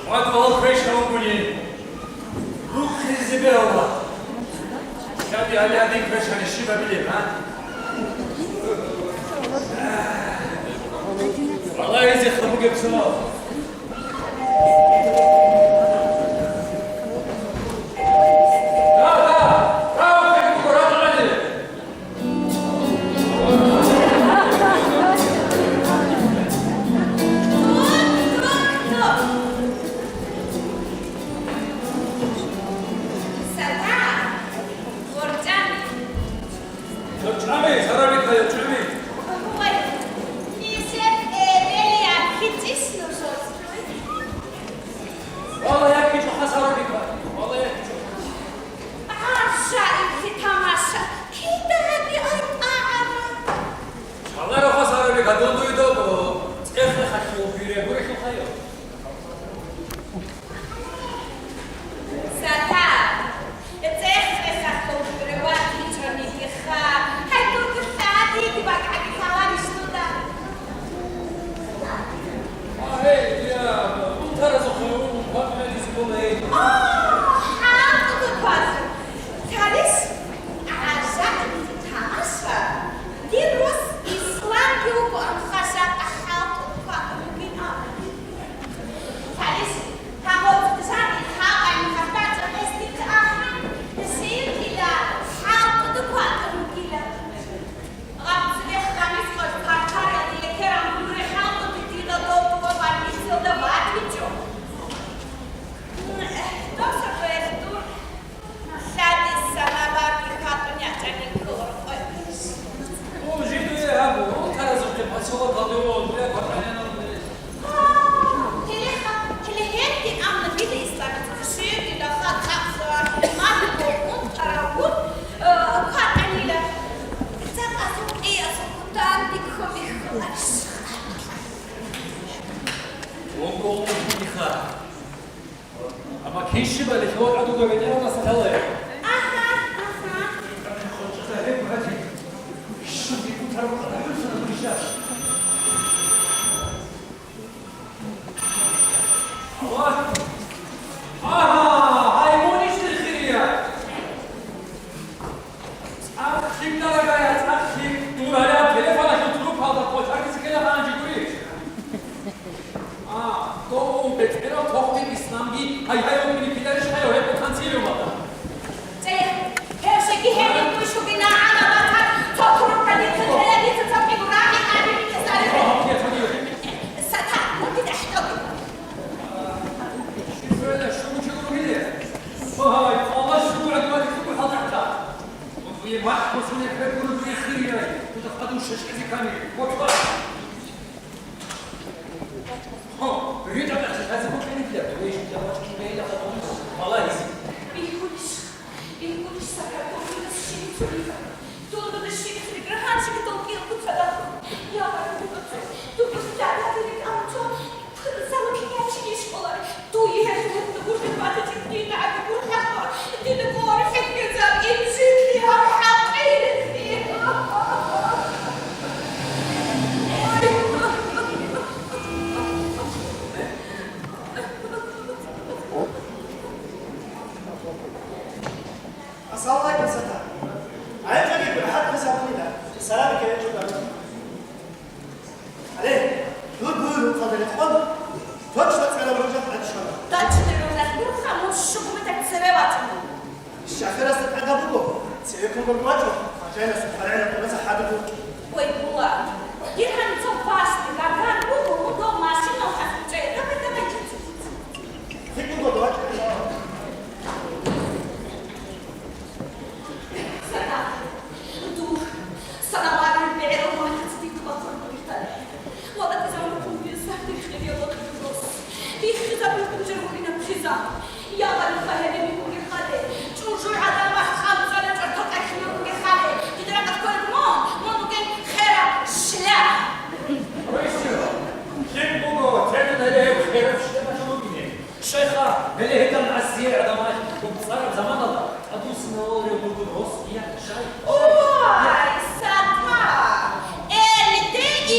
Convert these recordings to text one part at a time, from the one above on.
Матвал крышного буни. Руки забирала. Şadi Ali'nin köşeni şiva bilir ha? Vallahi zıkkı bu gibsin o.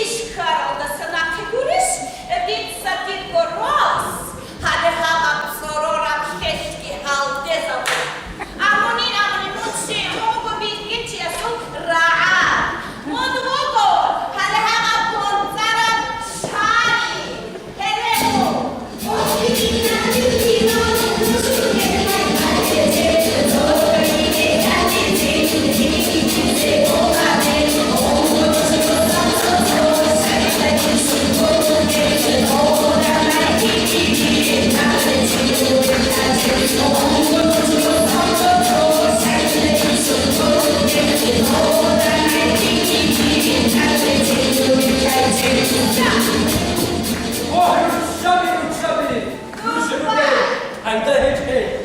Ish Karol da sana figurish, від сатір корос, Hayda hece.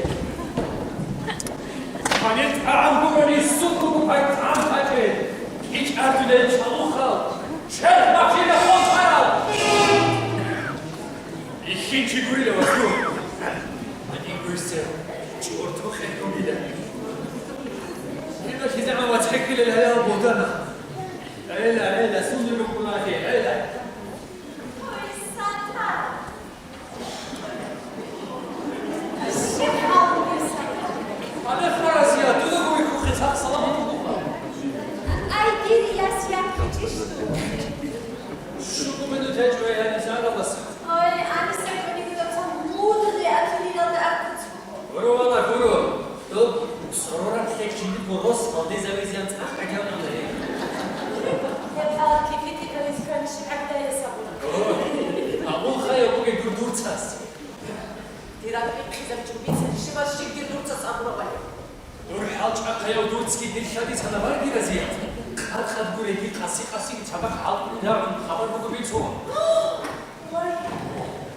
Hani tam kumani sukumu pay tam hece. Hiç erdüle çabuk al. Çel makine kontar al. İkinci gürüyle bakıyorum. Hadi görse. Çortu xekkum bile. Yine ki zaman vaçekil el helal bodana. Öyle sundurum kulağı öyle. أنا فراسية تدعو يكون ختاق سلامة الله. أي ديري يا سياح كتير. شو منو تجوا يا نساء الله. أي أنا سأقول لك ده مود اللي أكلي ده أكل. برو والله برو. طب صورة كتير شديد بروس قاضي زوجين تحت أجمع عليه. يبقى كيف تكلم كان شيء أكتر يسوون. أبو خير أبو يقول دور تاس. ترى كذا تشوفي شباب شيء دور تاس أمره ولا. دور حالش أخير ودور تسكي دير شادي أنا ما أدري زياد. خد قولي دي قاسي تبع حال ده خبر بقول بيتوا. والله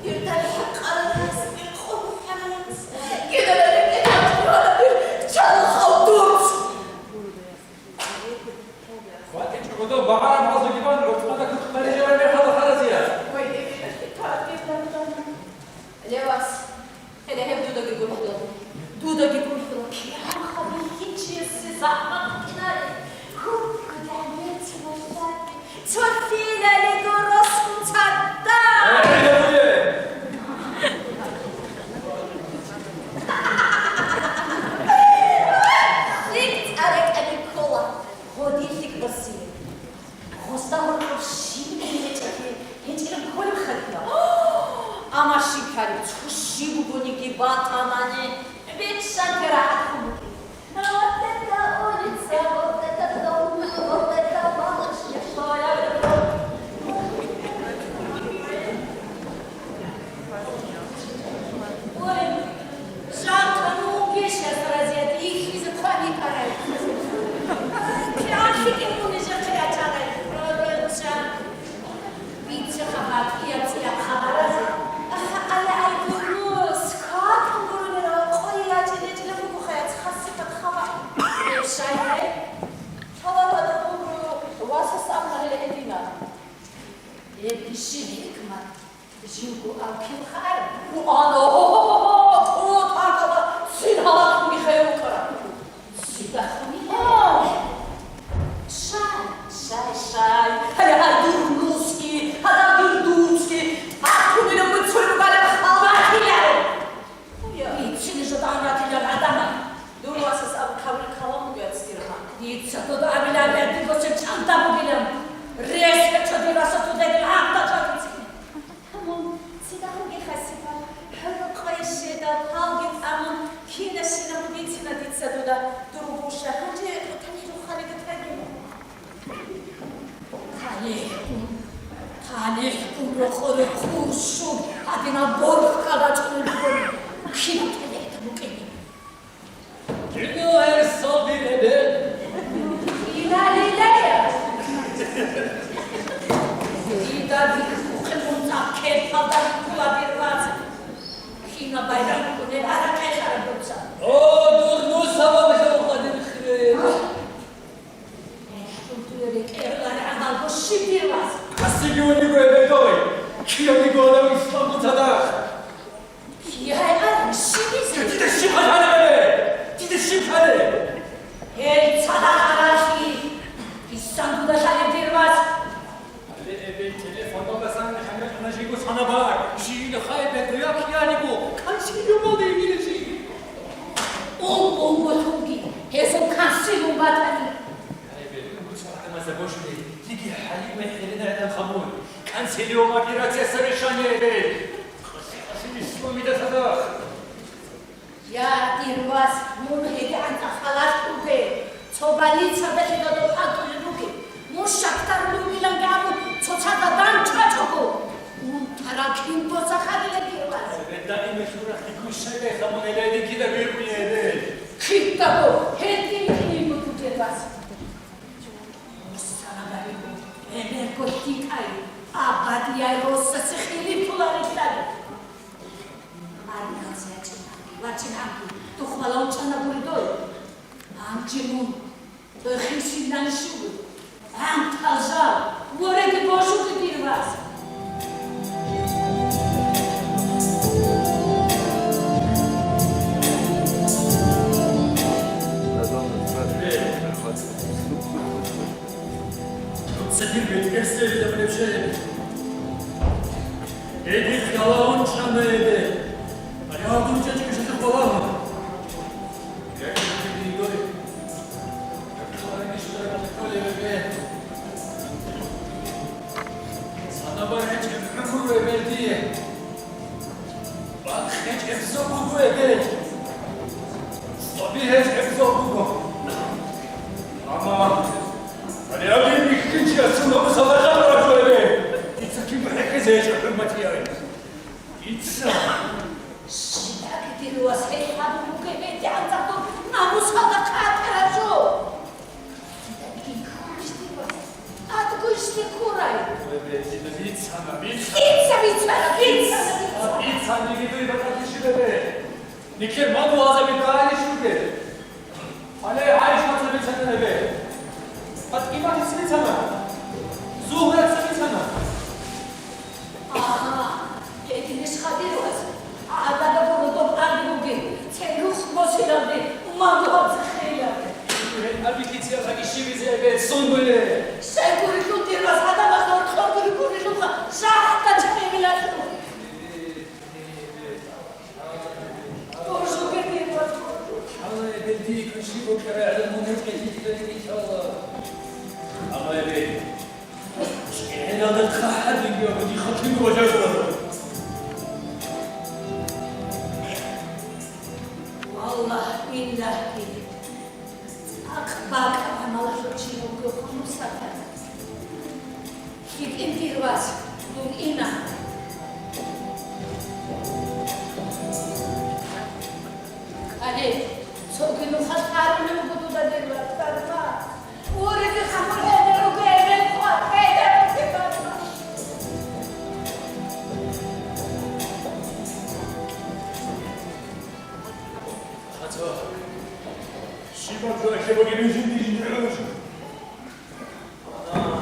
يرتاح حق على الناس يخون على الناس. كذا لك شال خطوط. وقت شو بعرف هذا جبان عطفنا كنت مريجة ولا هذا خلاص زياد. لواس هذا هم دودا يقول يا خبيث شيء زعما كنا هو قدامت مولد توفينا لدرس متعدى ليت عليك أبي كولا هودي فيك بسيط خصته الرشيد هيك الكل مخدنا أما شكرا تخشي بقولي كبات أماني بيت شكرا حكم وقتك أوليتسا وقتك دوم وقتك بالش يشايا وين شاطنو بيش يسرزيت إيش زخاني كاري كيف يكون نجتي أجانا رجع بيت خبر يا خبر على الجلوس كاتم قولنا قوية جدا بخير خاصة خبر شايفة هذا أمر واسس أمر الهدينا يبشر كمان جيبوا أكيد خير وأنا هذا سيدها بخير وكرم سيدها شاي هذا دورنوسكي هذا دردوسكي أكو من المتسول على خالاتي يتشيل جدارات إلى العدم دور واسس أبو كابل كلام ويتسيرها يتسدد أبلا بيدك وتجعل بقلم ريس تدي راسه تدي العقد تجعل همون سيدهم بخسيفة حرق قيشة هاوجت أمون كينا شنا بيتنا تتسدد دروبوشة هنجي تنيرو خالد تاني عليكم رخور خوشون هدينا برخ كذا تقولون كيف تلقيت مكيني كنو هالصبي لبن. إذا ليلة إذا بيكون متأكد هذا الكل بالراس كينا بايرن كنا على كيف هربوسا دور سبب شو قادم خير. كنت يريك إيرلان عمل بشي بالراس 가슴이 울리고 애매도이 기억이고 어려운 수만 못하다 يا شيء 니들 심판하네 니들 심판해 엘 차다라시 비싼 두다 샤네 비르마스 텔레폰도 가상 하나 지고 사나봐 시인의 하이베 도약이 아니고 간식이 요모대 이미지 옹옹고 통기 해서 간식을 받다니 하이베 무슨 하다마자 보시니 이게 할리우드 헬레나 일단 가문 간세리오 마키라 제사를 샤니에 가슴이 수범이다 사다 يا ديرواس مونهيك أنت خلاص كوبي توبالي تصدقي ده فاتو لوكي مش أكتر لوكي لانجامو تصدق دان تراجعو ترى كم بوسخاري لديرواس بدأي مشهورة كل شيء خمون إلى كده بيرمي هذا كتابو هدي كني بتديرواس مستنا بريمو أنا كنتي كاي أبادي يا روسا سخيلي بولاري تاني ماري خزيتي ვაჩინანგი თუ ხვალა უჩანაგური დოი ამჯიმუნ და ხისინანშუ ამ თალჟა ვორედი ბოშუკი პირვას Edith yalan çanıydı. Yardımcı çıkışıcı falan mı? Gerçekten bir gol. Yakıların işleri gol eve. Sana var hiç ömür verdiği. Bak hiç efso bu eve. Tabii hiç efso bu. Ama hani abi ikinci yaşında bu salacaklar şöyle. Kim herkese yaşa hürmeti yarayın. İnsan. Şidaki diruas heyhadu mukemeti anzakto namusada katerajo. Şidaki kuştiruas. Atku işte kuray. Evet, şimdi bitsana. Bitsana gibi duyma kardeşi bebe. Nikel man boğaza bir daha ilişki. Hani Ayşat'la bitsana bebe. At iman ismi sana. Zuhret ismi sana. Ediniz xadiroas. Adada bunu arbugi. Çelux mosirandi. Umandu xeyla. Halbuki tiyatro işimize evet son böyle. Sen kurikun diruas adamaz orta kurikun şahta çeviler. Borcu getiruas. Allah ebedi kışı bu kere mumut getirdiler inşallah. Ama evet. Herhalde kahar diyor bu dikkatli olacaklar. Vallahi billahi. Akbak amalar için okumu satar. Git indirvas. Bu ina. Hadi. Sokunu hasarını budu da derler. Tarma. Orada hamur eder o göğe kuat eder o sefer. Hatta Şibat rakı bugün yüzün diyeceğiz. Ana.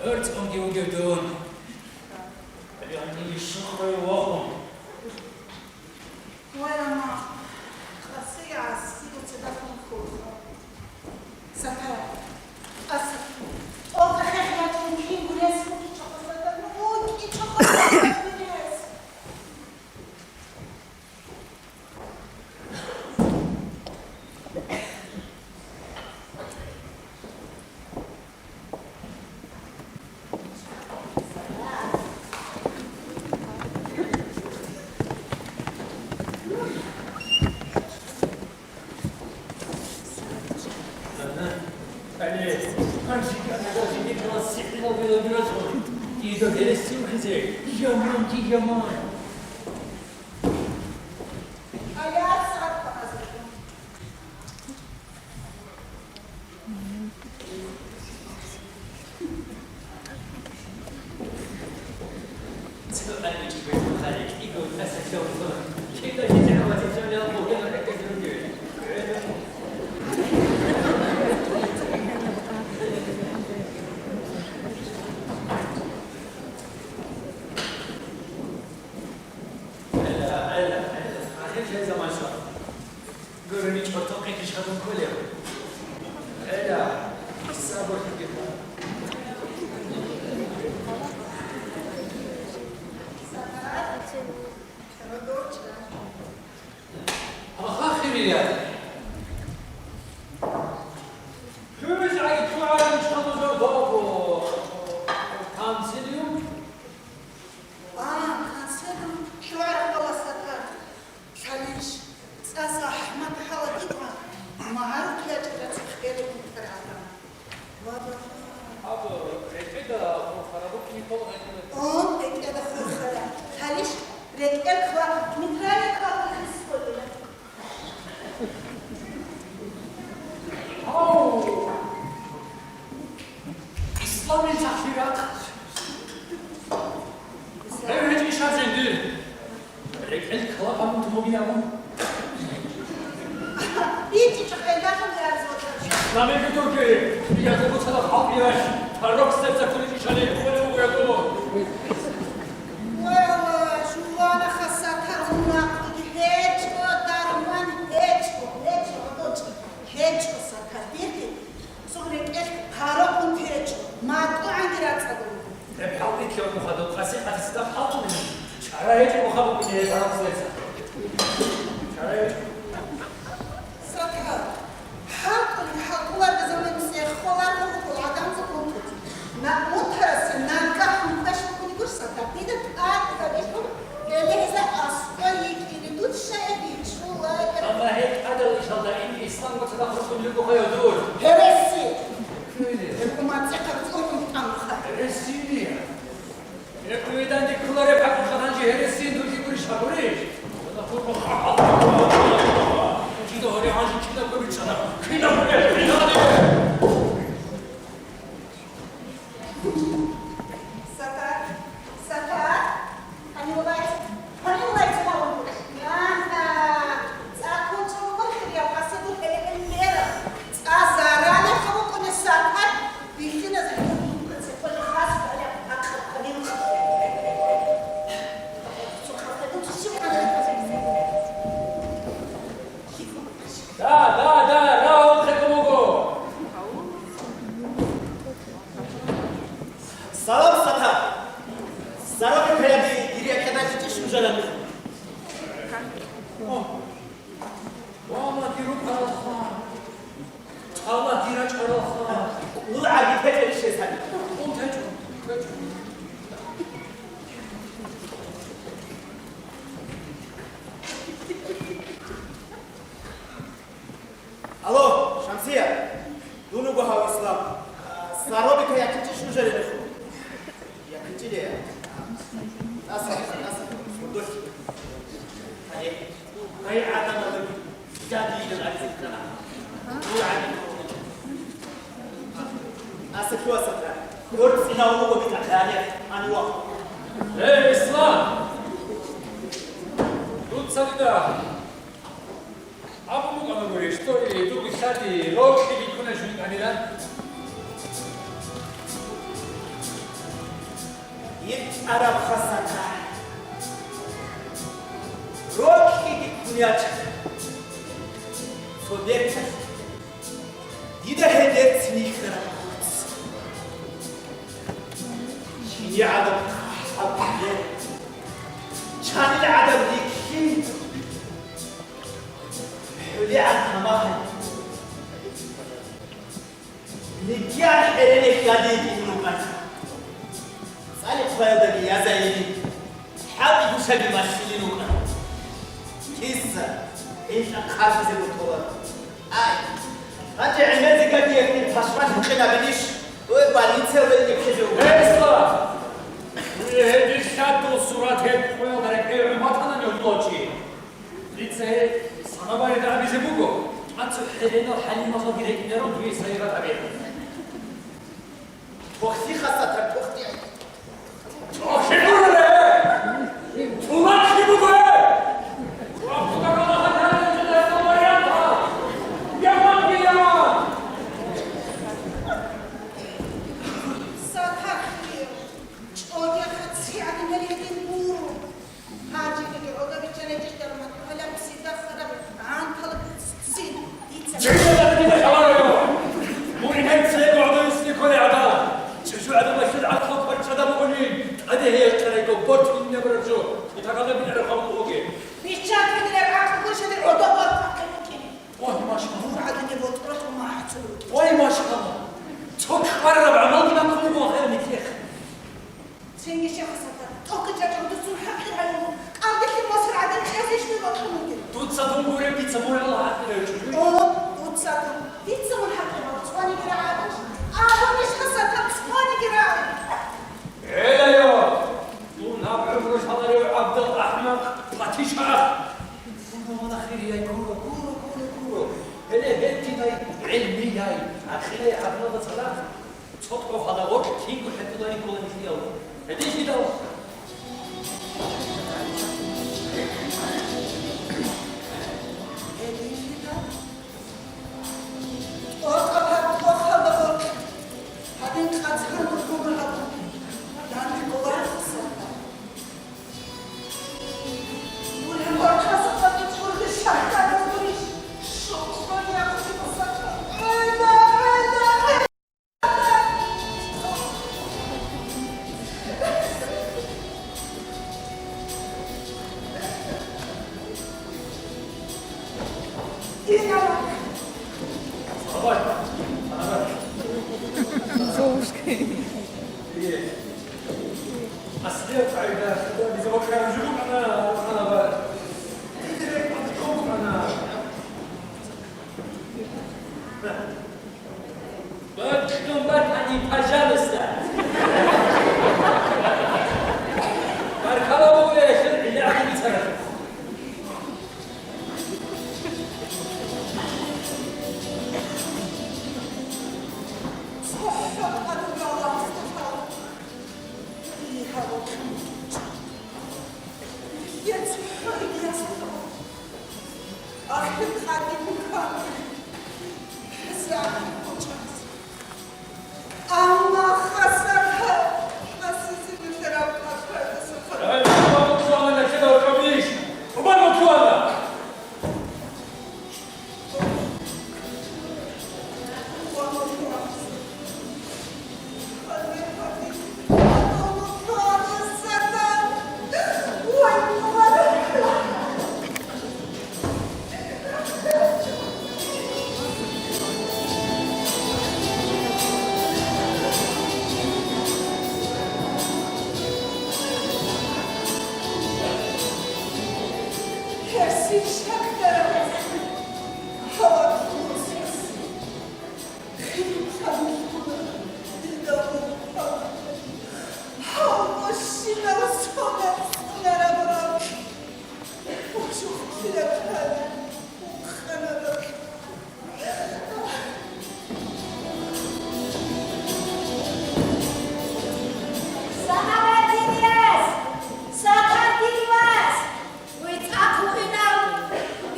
Ört om die Ugedun. Wir haben die Schuhe Wochen. Görünüş ortak ekiş kadın kolye. Ela, sabır gibi. Aha khiriya. Kümüz ay tuğanın çalıcı doğu. Kansilium. كنسلم شوارع بلاصتها شاليش ساسا أحمد حواديتها ما عرفت يا جدة تخيري من فرعنا Abi, ekeda bu karabuk nikol aynı. ريك هذا خير خلا خاليش ريك الخوا مترالي خوا خسكولي İslam'ın tahrirat. Evet, hiç işaretlendi. El kalapamın tumobiyamın. بيجي تخيلها يا زوجة İslam'ın Türkiye. Ya da bu taraf halk yaş. Tarok stepsa kulik işaret. Böyle uyuyordu. شو أنا خاصة هناك هيك دارمان هيك هيك خاصة ديرتي صغرك إيش هارون هيك ما تقع عندي راتبه Hep halk itiyor bu kadar. Kasık kasıkta halk mı? Çara hiç bu kadar bu ne? Tarok stepsa. Çara hiç. سكر حاطل حاطوار زمان مسيخ خوار نقول عدم زكون نا مترس نانكح مكش كل قصة تبيد تقعد تبيد اللي إذا أصلا يكيد دوت شيء شو Ama hep adal inşallah en İslam bu taraf rukunlu bu kadar dur. هرسي Öyle. الحكومات يقرطون أمخا Heresi ya. Hep öğeden de kıllar hep hakikaten heresi dur ki kuruş haberi. Ona kurban. Ucida hori hangi kitap koymuş sana. Kıyla buraya. Kıyla buraya. سكر سكر هني والله تبغون يا سأكون تقول يا قصدي الليلة أزاراني خبوكم السكر بيخنا زي كل خاص على أخر قديم شو خاطر شو Da, rahat takımı. Salam sata. Salam kredi giriye kadar hiç mücadele. Valla diru karalsa. Allah diraç karalsa. Ula abi pek bir şey sen. On tecrübe. Alo, Şamsiye. Dunu bu hava İslam. Sarobi ka yakıncı şu mücadele. Yakıncı diye. Nasıl? Dur. Hayır. Hayır adam adı. Jadi dengan aziz kana. Ula abi. Nasıl kuasa? Dört sinavu bu bir tane. Anwa. Ey İslam! Тут сарида. Абу мугама говорит, что и тут кстати, рок или кунаш анидан. Yet Arap khasata. Roki di kunyat. Sodet. Dida hedet snikra. Şini adam habye. Çanil adam dikin. Öyle anlamah. Nikyan erenek yadi dinukat. Salih bayıldı ya zayıfı. Habi bu şabi maşininu. Kissa. İnşa karşısı bu tolar. Ay. Hadi emezi gadiye taşman kıyla beniş. Öyle balinse öyle keşke. Ey İslam! Bir şartlı surat hep koyarak evrim vatanın yolculukçu. Litse sana bari daha bize bu. Atı Helena Halima'la gerekliler o düğü sayıra tabi. Vakti khasata vakti. Şey bu ne? Ulan şey bu be? Bu da kalaha tercihler sana yapma. Yaman bir yaman. سكر شوية خدسي عن مريضين بورو هاجي اللي عقب الجنة جدا ما تقول بس يدخل عن طلب صدوم بوري بيتزا بوري الله عقل يا وتصدق بيتزا والحقيقة تصواني قراعة مش خاصة تصواني قراعة إيه يا دون نابع عمرش هذا يا عبد الأحمق باتيشا والله خير يا كورو هلا هنتي داي علمي داي أخيرا يا عبد الله صلاح صدقوا هذا وقت كينكو حتى داي كلهم فيه هديش كده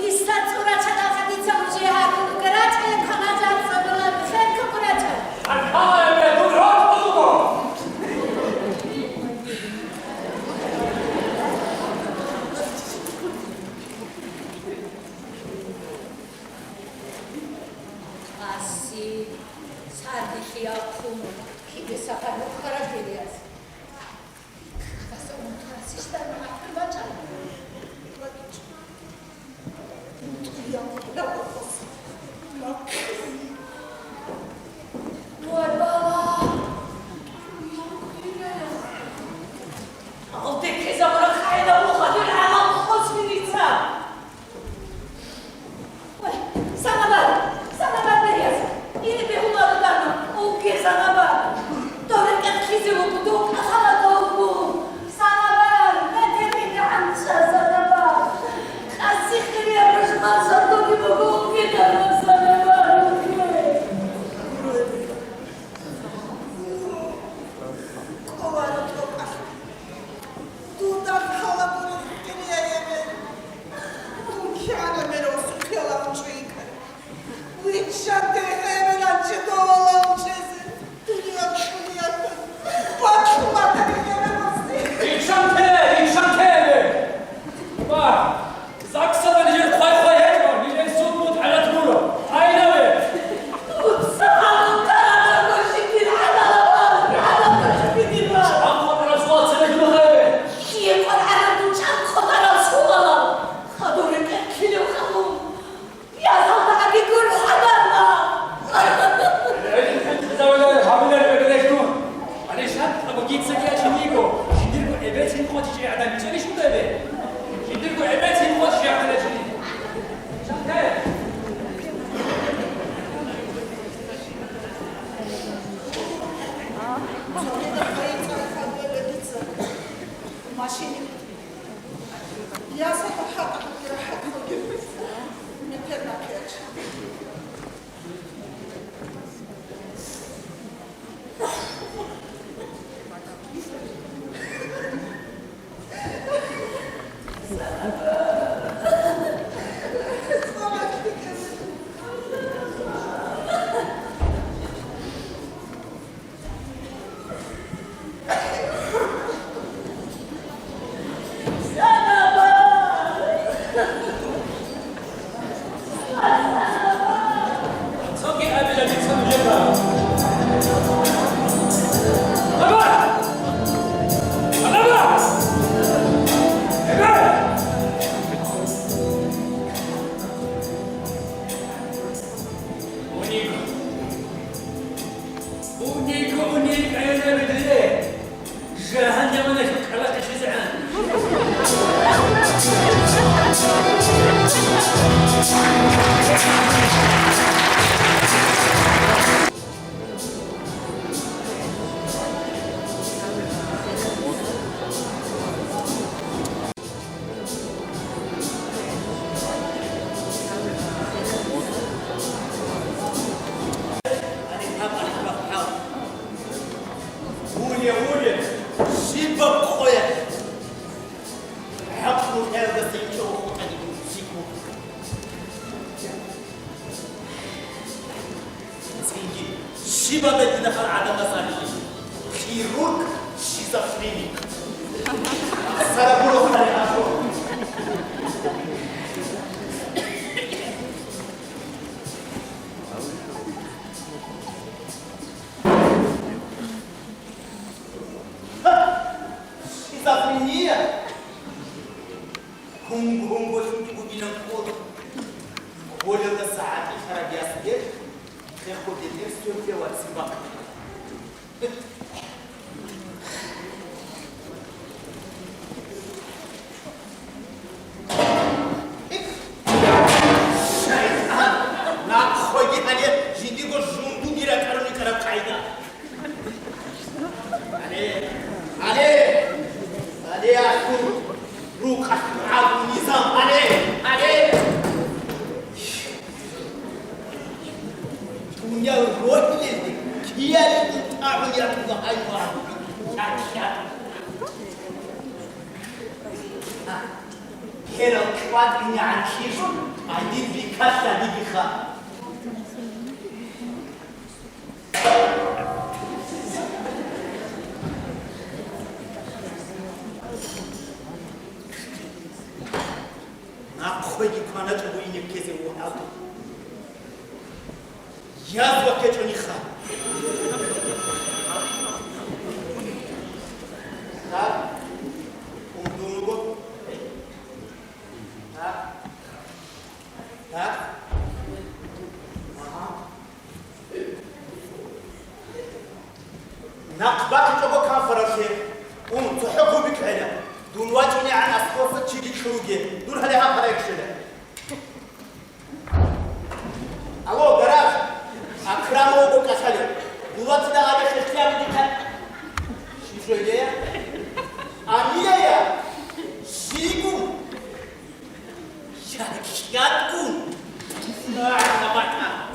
This Я запахала, как я не терпела. 성기 아들자기 선우였다. 나가! 나가! 나가! 오니고 가야자들이 한 장만에서 갈라지시잖아. شباب الدخل عدم صالحين خيروك شيزوفرينيك سرقوا خلي أشوف شيزوفرينيا هونغ شنتو بينام كود ولد الساعات الحرب ياسير خيخو دي نفسو في واتسبا شايفان ناك خوي هاني جيدي كو جوندو ديرا كاروني كرا قايدا علي اكو روح عابو نظام علي يا روحي كيا تعالوا يا الله هنا كواد عن شيء عندي بكاسة بيخا ناقوي كنا تقولين كذا وهذا يا وقت جوني خا ها وندوغو ها نقبك تبو كان فرشي تحبوا بك هنا دون واجني عن أسقوط تشيجي شروجي دون هلها فريق شده ألو جراج أكرامه بكسله بوات ده على شخصية بديك شو شوية أنيا يا شيكو شاكياتكو نباتنا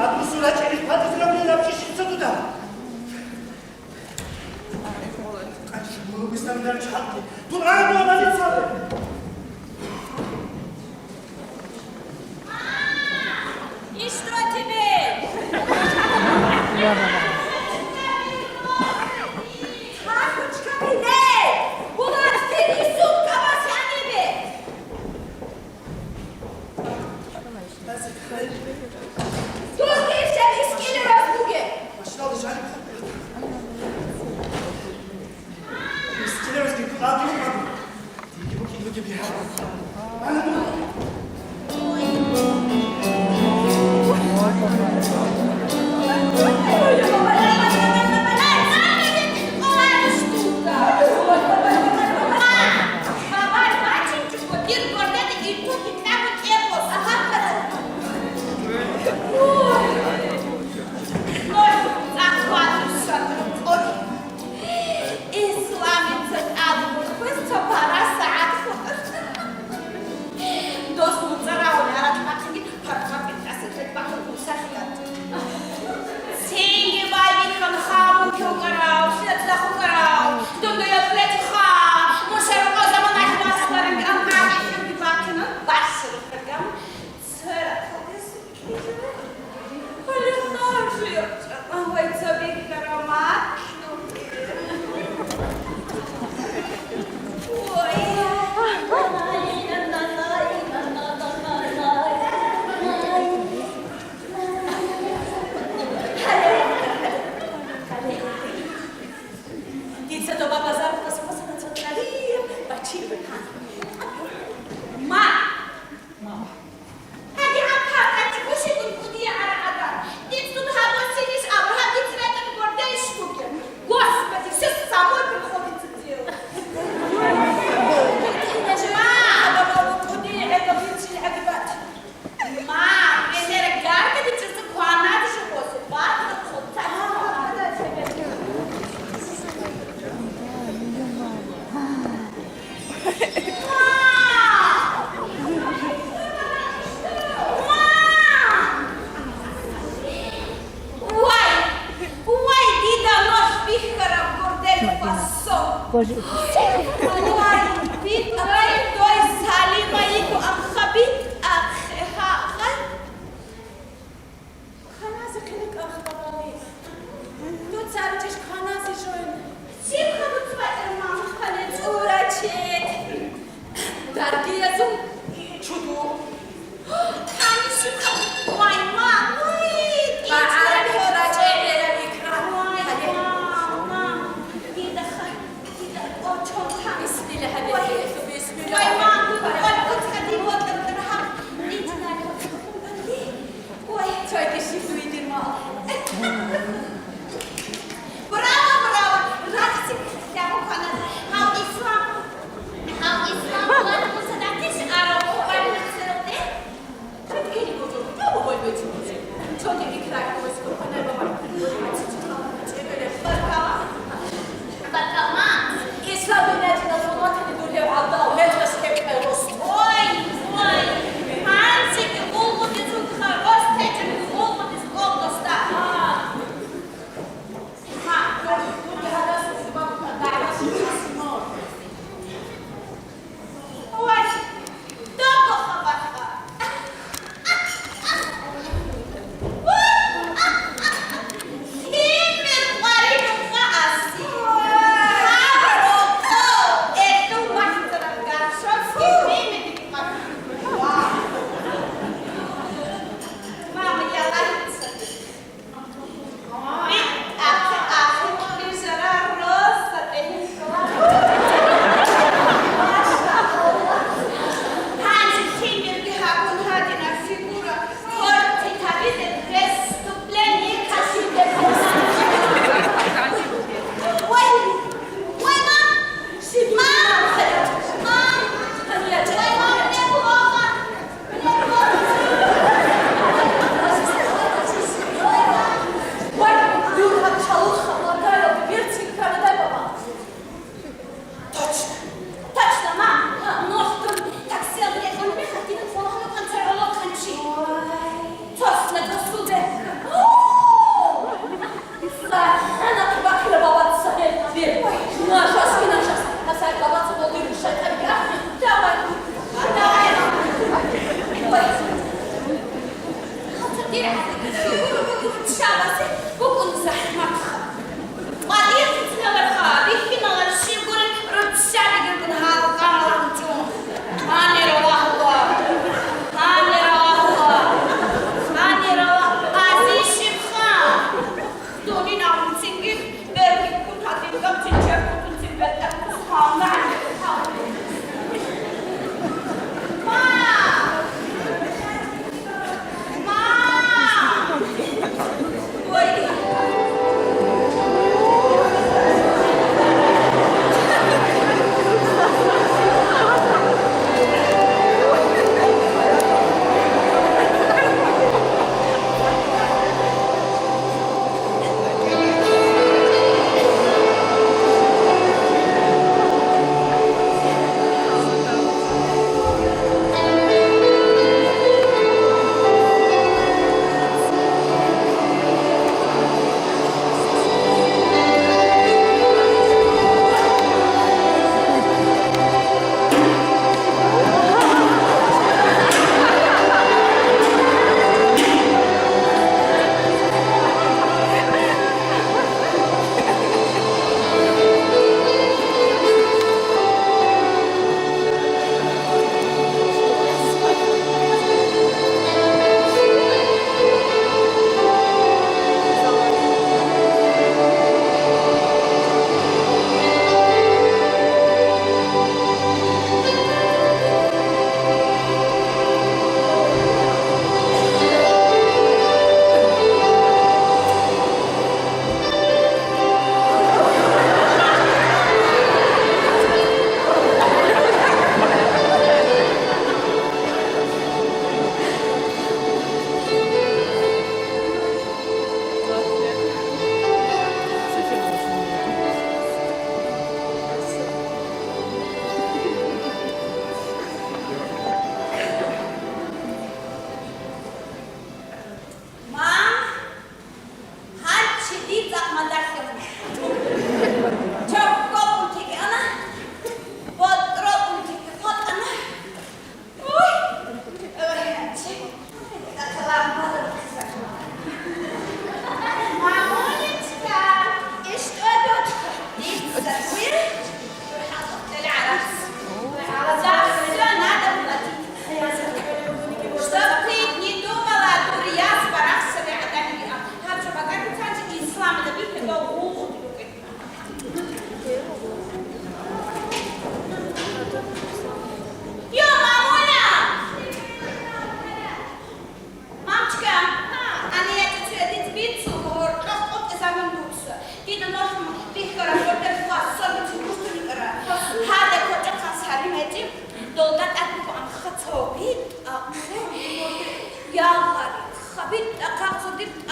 აბუსურა ჭერის ფათისრავლე ლაფშიში ცოტუდა. კაჩი მულობის დამიდან ჩხალკი. თუ რამო ამალიცალე. И что тебе? Карточка тебе! Бумажки сумка Васянебе! Только и все искили разбуги! Машиналы жали. Скилевский клади маму. Ты его кинули бихара. Боже. Ой, бит, ой, той Салима ику амхабит ахеха. Ханази хилик ахбарали. Тут сарчиш ханази жоин. Симха бутва эрмам ханец урачет. Даргиязум чуду. Хани симха. Ой, мам, ой, ичура урачет. How Islam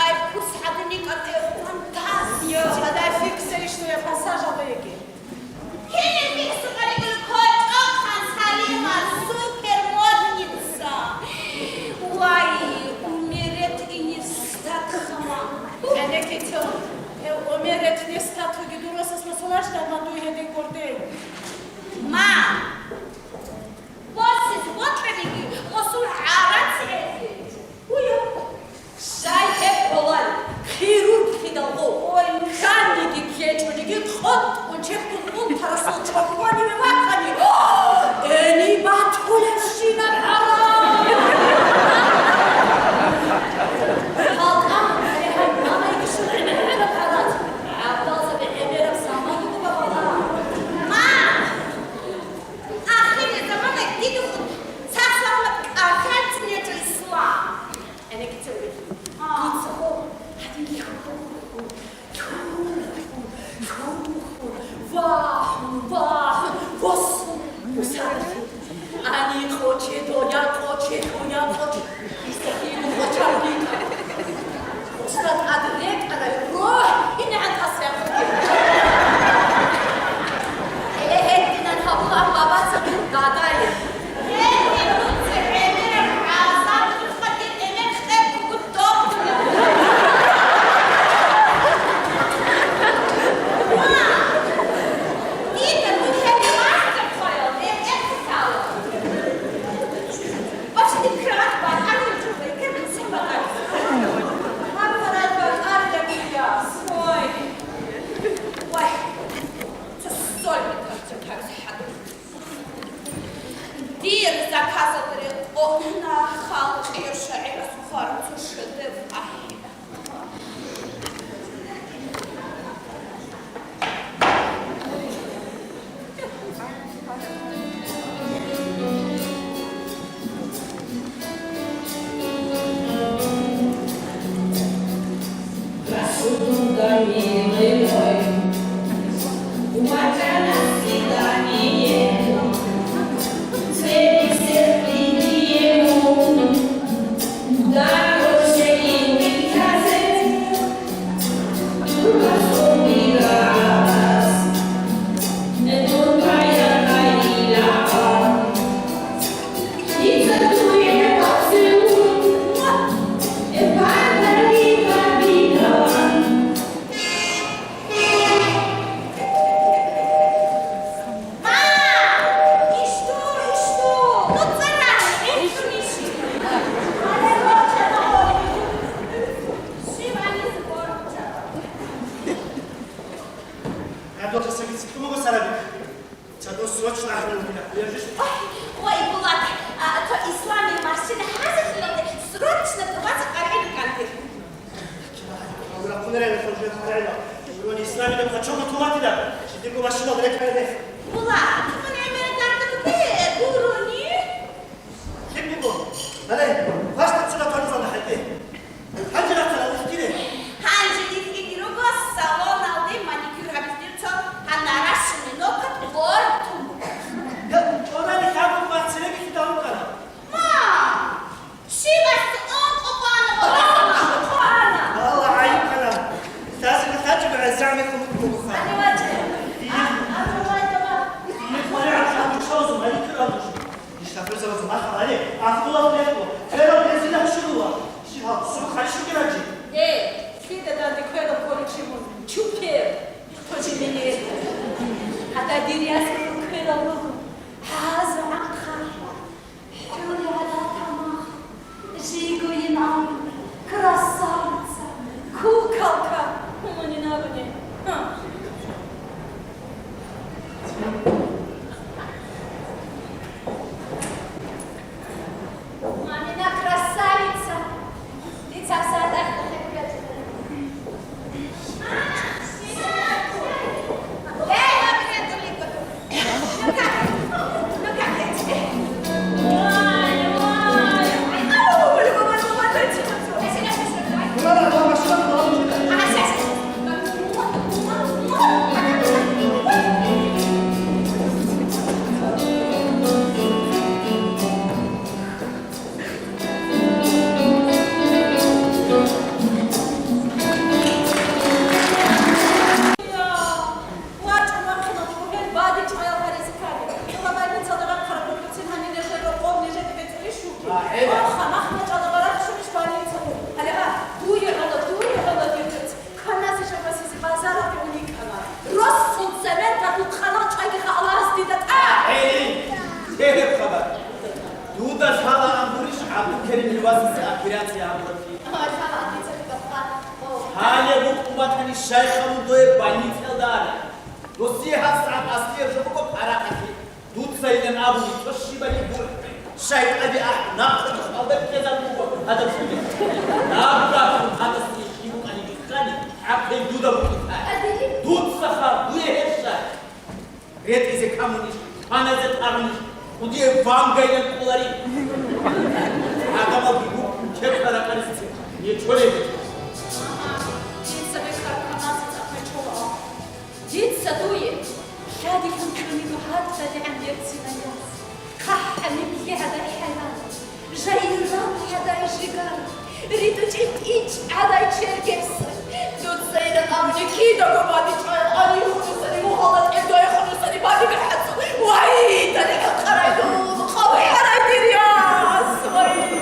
Ай, посадник, фантазия. Дай фиксери што ја пасажа веќе. Хене фиксу гаригу којчохан салима супер модница. Уай, умерет и не статхама. Енеки тел. Умерет не стату ги дуроса сме солашта на дуједи кордел. Ма, босис вотребиги, осур арацети. Уйо. Шай эполар, хирург фидалго, ой, канниги кечуниги, хот, он чехтун мун тарасыл чахвани вакани. Эни батулешина арам. Халкам, хай мама икишин эмерем харат. Абдалса бе эмерем самаги бабала. Ма, ахире замана гиду сахсамлык архантинечу ислам. Енеки тел. Вах, восу, усадки. Они хочет, я хочет. Истахину хочет. Устат адрек, ро, и не атасем. Элехеттинен хабулан бабасы гадай. Дир заказывали на халке шаира сухарцу шедев ахида. Красотунда, милый мой, уматя на свидание. Ой, Булат, то исламе машина хазырлады, срочно туваться карайны канты. Булат, мы не имеем карты, ты дуруни? Ханжи лифки другос салон алды маникюр хабистирцо, а наращенный ноготь борту. Красавица, куколка, не надо мне. Мамина красавица, лица в садах, Эй, мамина, Pani Shaykhamın doye banitseldare. Dosya hasrat asliye joboko parakati. Dutsaylen abuni toshibali bur. Shaykh abi naqd aldak kezan bu. Hada şimdi. Naqda hadasi shibu ani dikani. Akıl duda bu. Dutsaha duye hesha. Ret ize kamunist. Anazet arunist. Udiye vangaylen kolari. Adama bu kep parakati. Niye çöle جيت سدوية هذه كنت من حتى لعند يرسلناس كح من هذا الحلال جاي الرام هذا الجيجار ريتو جيت إيش هذا الشركس دوت زين الأمر كيدا وبعدي أنا يخلصني مخلص إنتو يخلصني بعدي بحثه وعيد أنا كقرايدو خبي حرايدي رياس وعيد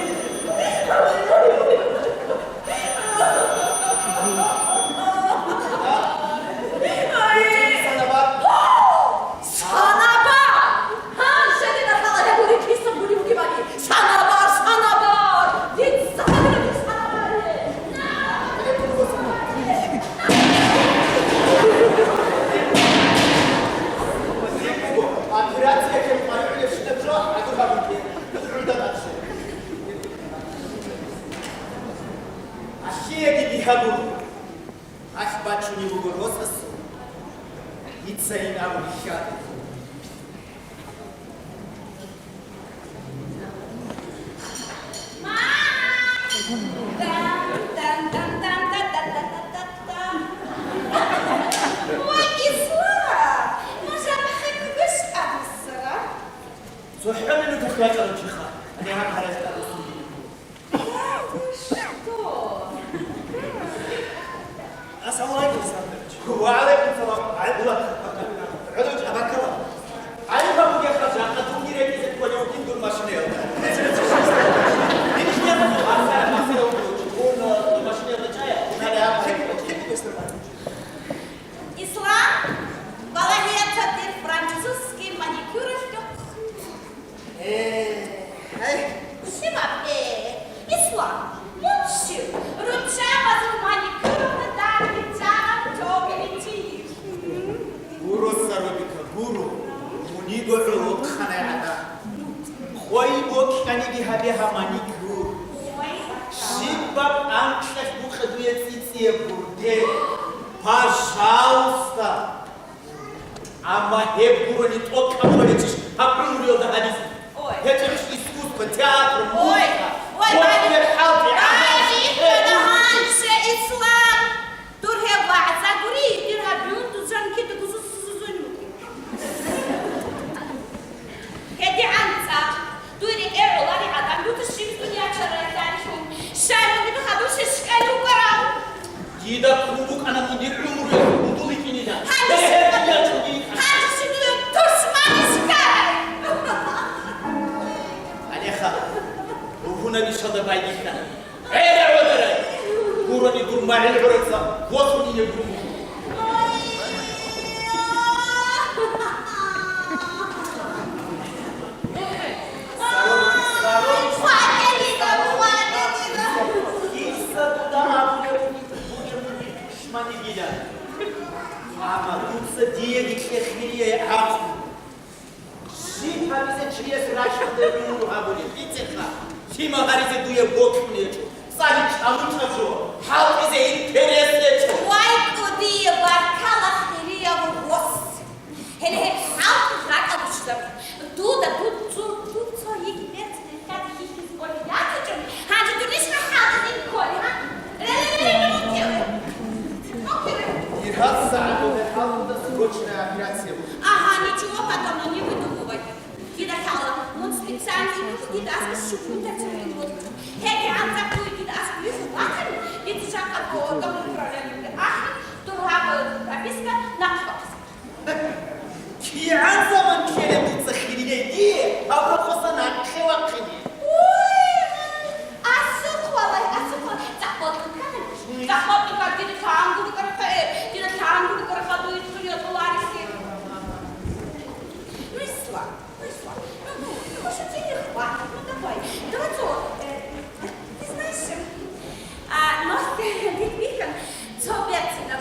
Notte, dit weekend, co obiecny na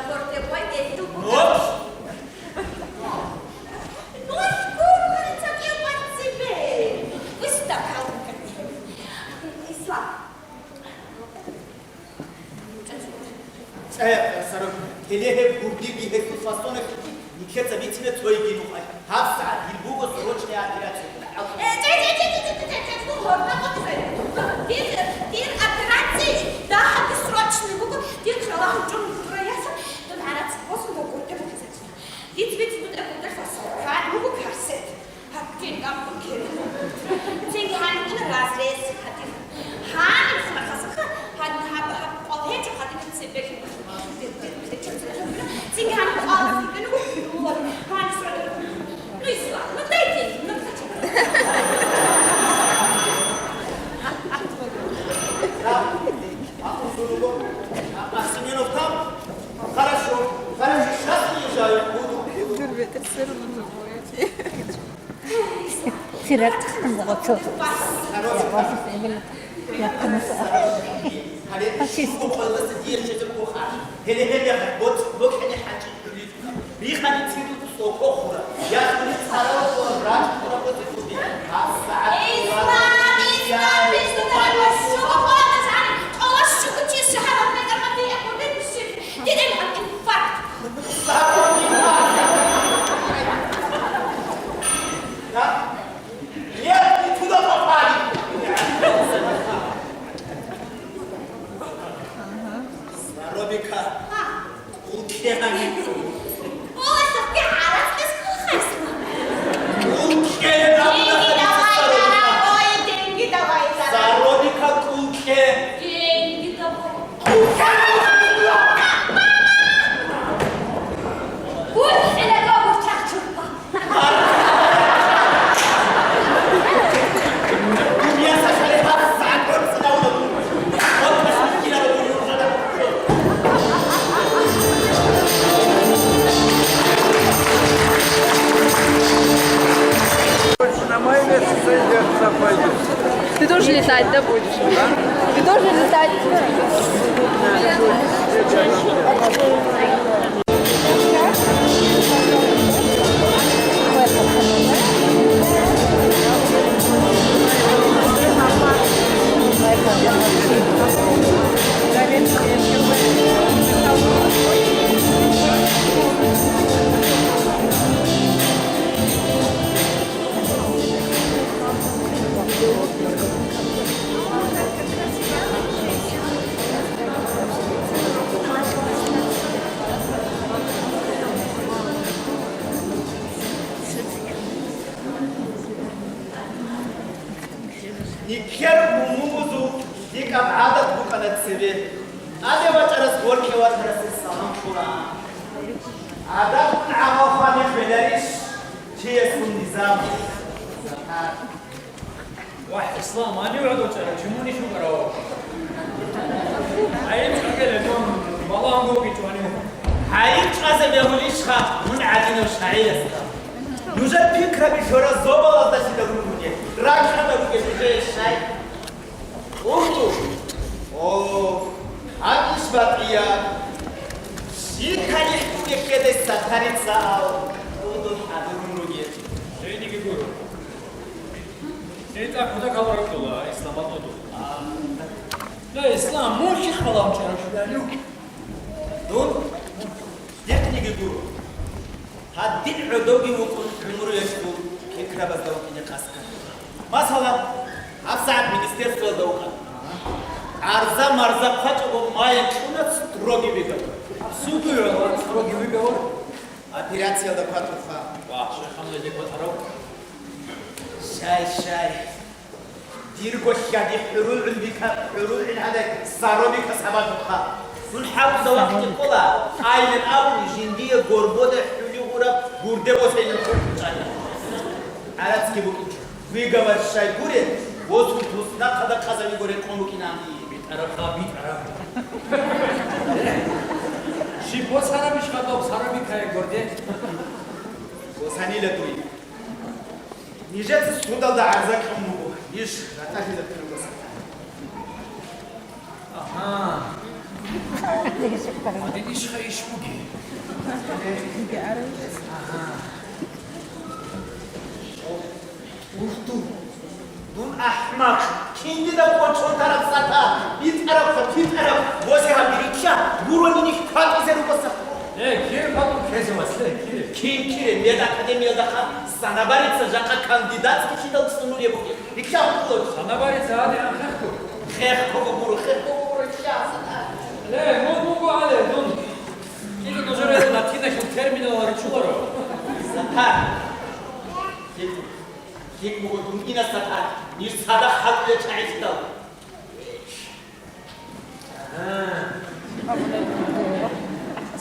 سارو هليه بودي بيه فاستون نكت بيتنا تويجي نوع هاف ساعة يبوغ سروج يا أخي دير операции да хати срочно буку дир крала чум трояса до нарат восу до горте показать дит вит тут это фасо хан буку карсет хаттин гам буке тинг хан ин разрез хати хан смахаса хан хаб алхеч хати сибек тинг хан ал ну хан срочно Luisa, ну дайте, ну Максименов там? Хорошо. Хорошо, сейчас приезжаю. Буду. Сирактыктын богочу. Ты тоже летать, да, будешь? Ты тоже летать? نكير بموزو ديك عادة بقناة سبيل هذا وجرس بوركي وجرس السلام قرآن عادة من عوافاني خلاليش شيء اسم النظام واحد إسلام أنا يقعدوا ترى جموني شو قرأوا أي مشكلة لهم والله هم بيتواني هاي قاسم يقوليش خا من عادين وشعير يوجد فكرة بشورة زوبا وضع شيء دقنوني راكنا دقنوني شيء شاي أوه أوه هذا إيش بقية شيء كان يحكي كده ستاريت ساو أوه حاضروني شيء دي كقولوا شيء تأكل كلام الله إسلام أطلعوا لا إسلام مو شيء خلاهم شرف شو دون يحكي يقولوا هادين عدوغي وكل عمره يشكو كيكرا بس دوكي نقاسكا مثلا أفسعد مينستير سول دوكا عرضا مرضا فتحو ما يكونا ستروغي بيكا سوكو يلا ستروغي بيكا أبيراتسيا دا فتحو واه شيء خمسة دي بطرو شاي ديرغو شادي حلول بيكا حلول هذا صارو بيكا سباتوكا نحاول دوكي قولا آيل الأول جندية غربودة گورده واسه الخوب عرض کی بود ویگا و شای گوره واسه توس نقد قزمی گوره کمو کی نمی بیت عرب شی با سرابیش خطاب سرابی کای گورده واسانی لطوی نیجت سودال دا عرضک همو بو نیش نتاهی لطوی واسه آها دیدیش خیش بگی نون احمق كيندي دا بوچون طرف ساتا بي طرف واسه امريكا بروني كان زيرو بس 길 가도 계속 왔어. 길. كين ميدا اكاديميا دا سناباريتسا جاكا كانديداتسكي شيدا وسنوري بوكي ريكشا بولو 산나바리 사대 안 했고. خير كوكو برو ريكشا 네, 뭐 하래. 넌 이거 노절에 나티나 형 테르미널을 추가로. ساتا كيك بوكو دونينا ساتا نير سادا خالد چايستا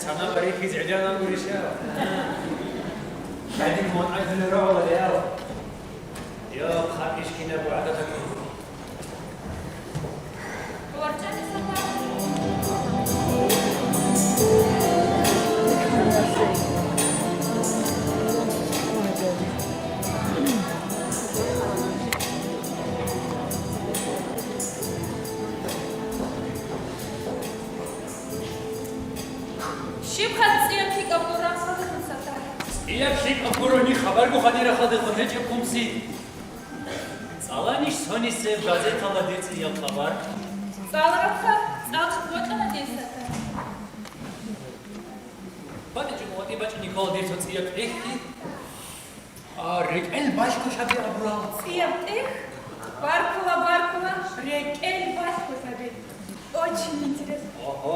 산나바리 기지 애장한 거리셔. بعدين هون عايزين نروح ولا يا خاطيش كنا بعدتك. ورجعني سفر. იაფში კაფურონი ხაბარ გუხადირა ხადე ხონეჭე კუმსი წალანიშ სონისე გაზეთალა დეცია ხაბარ წალრახა წალხბოტანა დესათა ბადიჭი მოდი ბაჭი ნიკოლა დეცო წია ეხი რეკელ ბაშკო შაბი აბრა წია ეხ ბარკულა რეკელ ბაშკო შაბი очень интересно ოჰო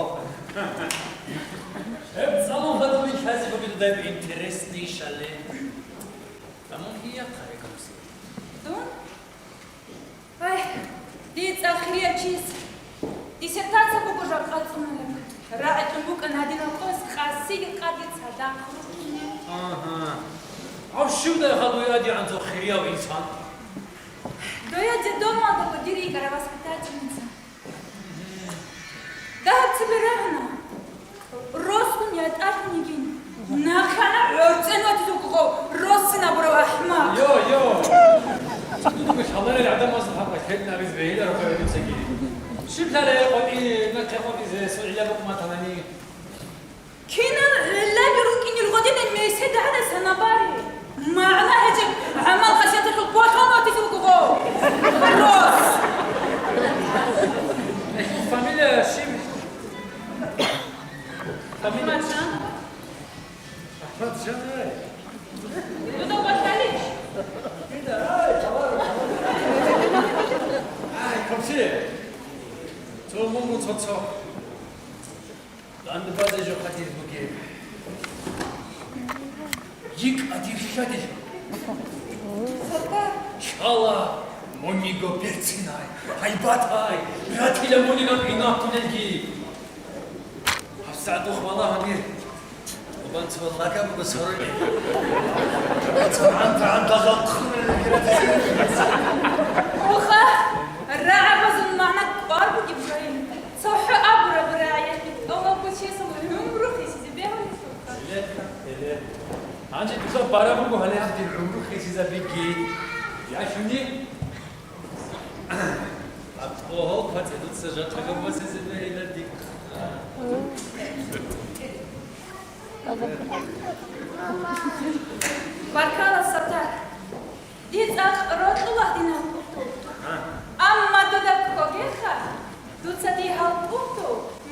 салон хадуи хази бобиду дай интересный шале тамон хия хайкамси дун ай дица хриячис диссертация богожа қацуналак раэтун букан адинакос қаси қадица дахру аха авшуда хадуи ади анзо хирия инсан дояде дома да директора воспитательница да тебе рано راسونی اتارنیگین نخنا ارتناتی تو کو راسنا برو احمق یو تو مش حاضر العدم اصلا حقا خد نابز بهيدا رو خير مسكين شو بتاع قضي نكمل زي سوريا بكم تماني كنا لا يروكين الغدين الميسد على سنباري معنى هجم عمل خشيت القوات في الكوكو راس فاميليا شيم أحمد جان أحمد جان يدو بطليش كمسي تو مومو تصو عند بعض جو خطير بوكي يك أدير شادي شالا مونيغو بيرتيناي هايباتاي راتيلا مونيغو إناكتنالجي ساعدوخ والله هني وبنت والله كم بسهرني انت غلط وخا الراعي بزن معنا كبار بجيب شوي صح أبرة براعي أول بشي اسمه هم روحي سيبيه ولا عندي بزاف بارابو هلا عندي العمر خيسي زبيكي يا شوني أوه فاتدوت سجات لقبل سيزبه إلى ديك بركالة ستار ديت أخرج الله دينا أما دودك كوجيخا دوتسدي هالبوتو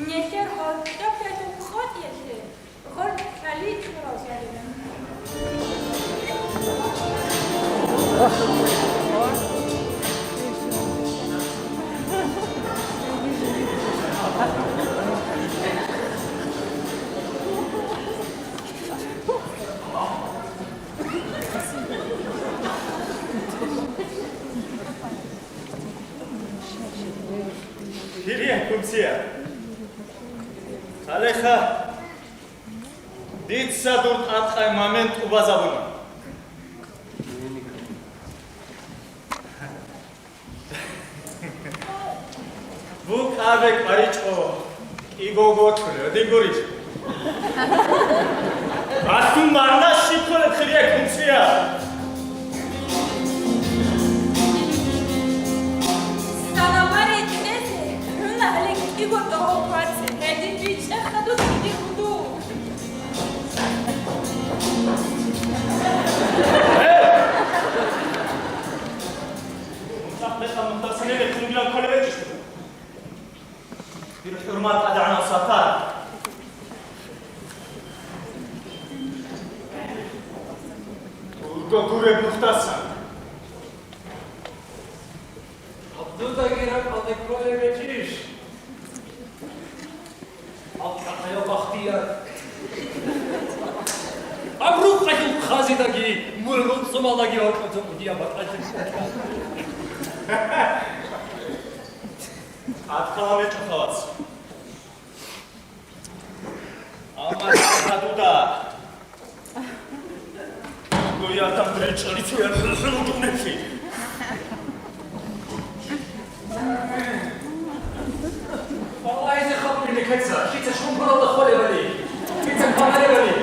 نيكر هال دبتو خود يشي غور كليت خلاص يعني Хирия кумсия. Алеха დიცა დურ ატყაი მომენტ უბაზაბუნა. ვუკავე ყარიჭო იგოგო თრე დინგურიჭ. ათუ მარნა შიქოლე ხირია კუმცია. სანამარი წესი უნდა ალეკ იგო დაოკვაცე ედი ბიჭა ხადო დიდი ხუდუ გოგურებ ხტასა Abdullah Girak adekroye geçiş. Alkataya bahtiyar. Amruk kayın khazidagi mulruk sumalagi orkutum diye bakacak. ათქალავე ჭოხავაც ამას გადუდა გოიათა ბრეჭარი ცუა რუსულუნეში Vallahi ze khabir neketsa. Şitse şumparalı xolevali. Şitse panarevali.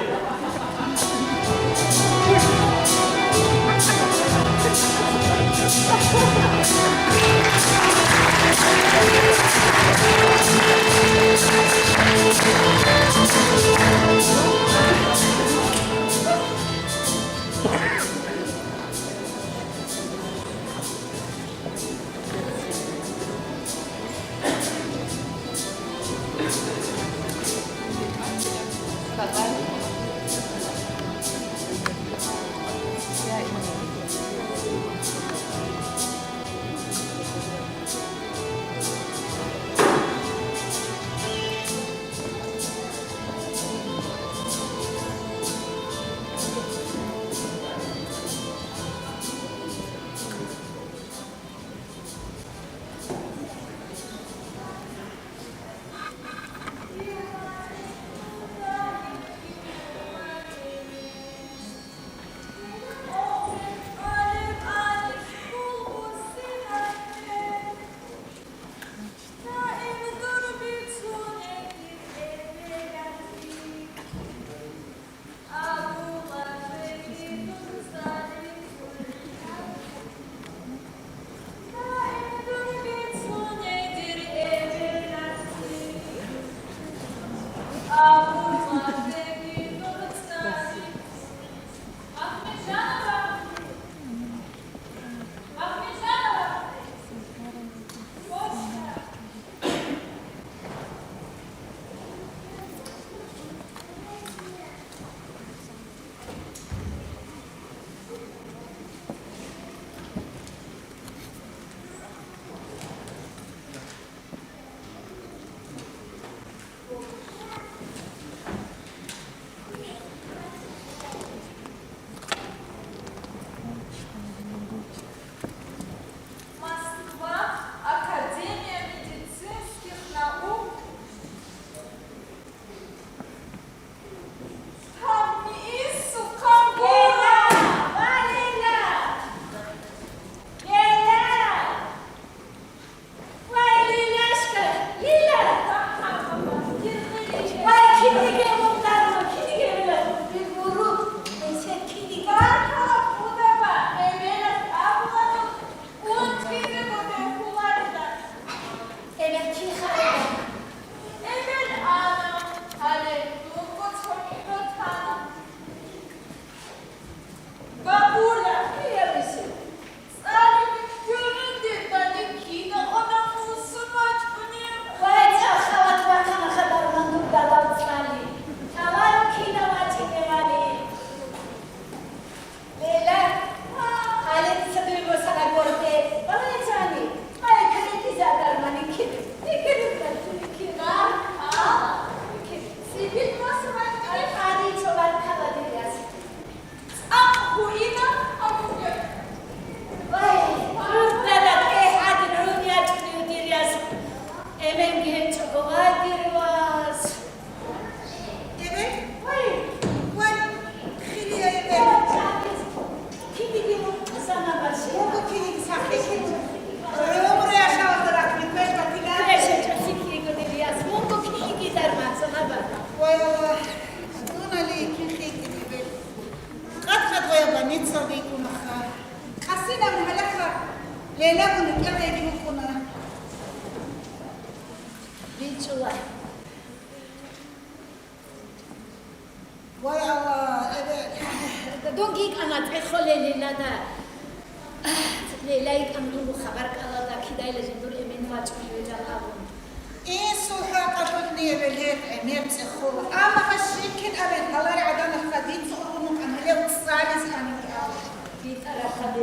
Ama haşikin abel halar adam khadit zorunun amele utsaliz anı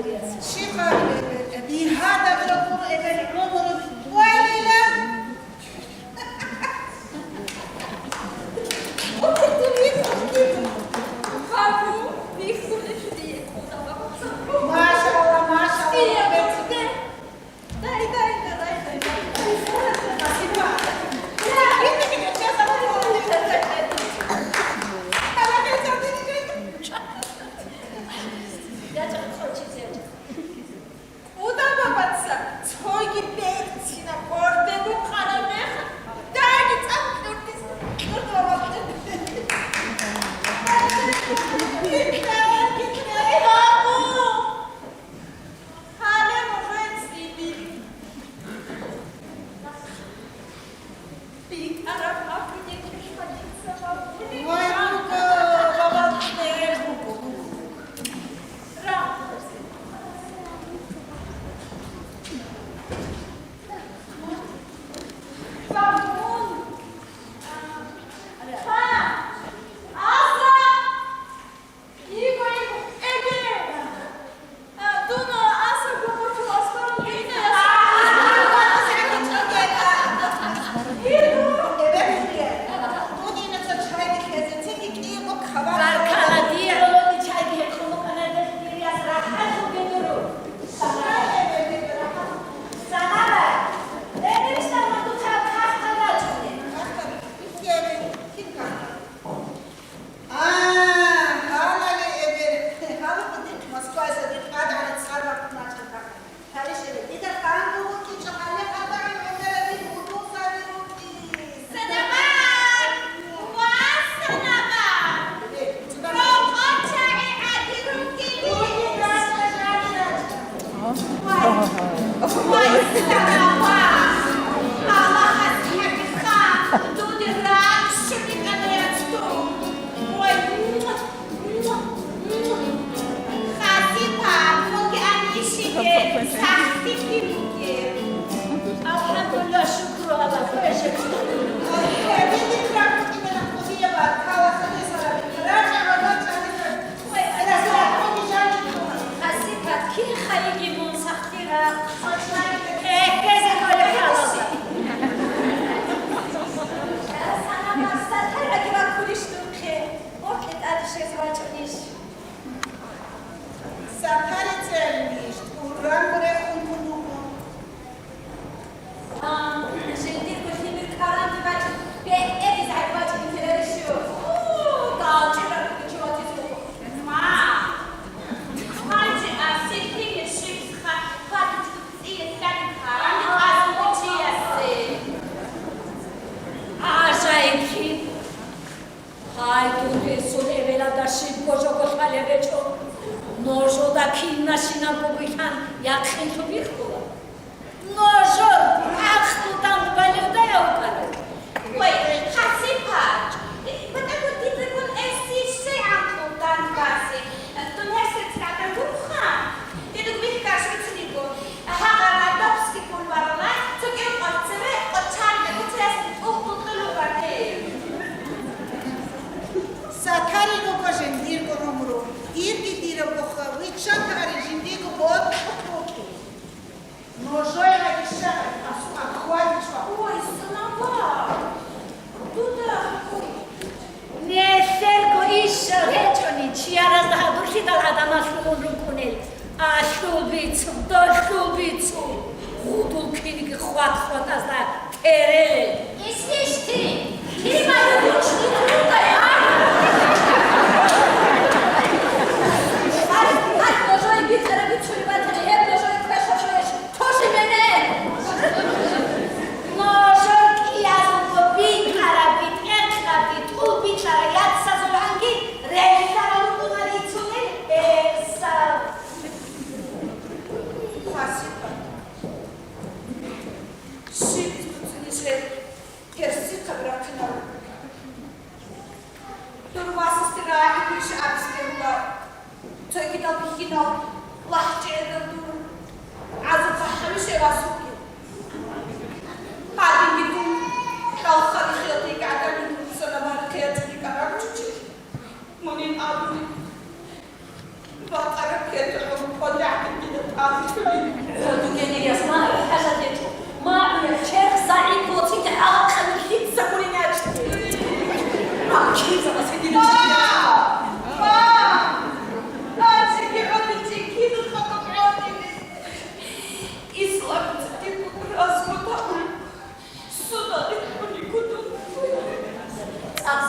شيخة بهذا بربور إبن عمر ويلا ما شاء الله ما شاء الله Wat er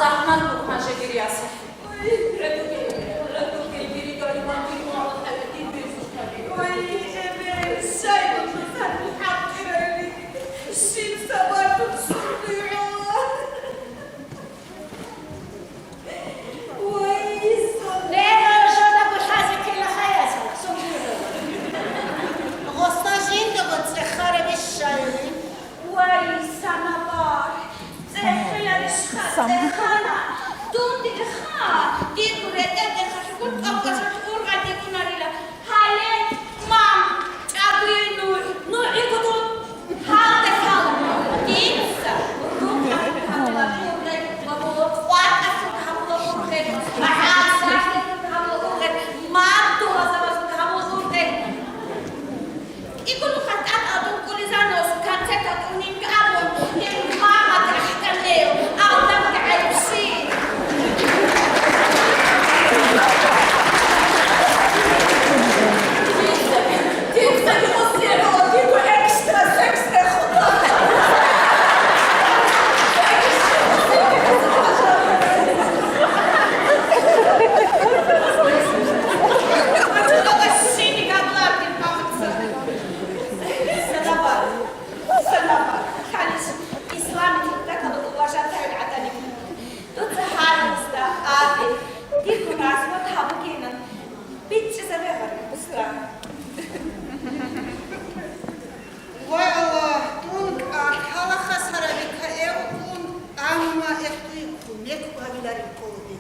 زحمة بكون شكري ياسر ردوكي يجري دوري ما بيجي ما الله حبيبي بيسوس وي جبل الشاي والمسان الحق رأيني الشيب سبات الصديع وي ليه جونا بالحاجة كل حياتي غصتاجين تقول تخرب الشاي وي سنبار زخيا الشخص زخانا دون دخا ديكو ريتا دخا شكون أبقى شكور غادي يكون ريلا هالين مام أبوي نوع يكتب هذا كلام دينسا روح هذا بورغي بابو فوات أسوك هذا بورغي أحد ساكت هذا بورغي ما أبدو هذا بورغي يقولوا خطأت أدون كل زانوس كانت تكونين كأبون يقول ماما تحت الليل أو دمك عيبسي تيكسا يمصيرو تيكو إكسترا سكسترا خطأ والله تونك هلا خسر بك يكون أما يكون يكون هذا الكود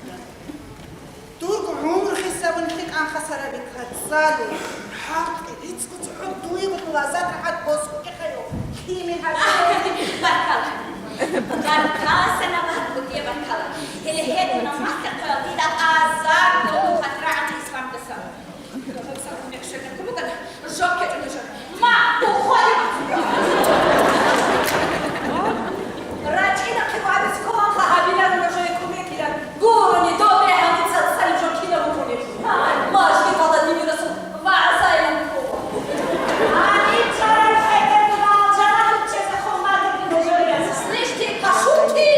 تونك عمر حساب نتك عن خسر بك تصالي حق يتسكت عدوي بطلازات عد بوسك خيو كي من هذا بركة سنة بهدوك يا بركة اللي هي دون ما تقول إذا أزار دون خطر عن الإسلام بسام بسام يكشف كم كذا جوكر نجار ما بخوري راجعين كبار سكون خابينا نجار كم كذا قولني دوبي هم تسلسل جوكينا بقولي ما أشتي فضل دي برسول وعسى ينكو أني ترى الحين ما جرى تشوف خو ما تقدر نجار ليش تي كشوتي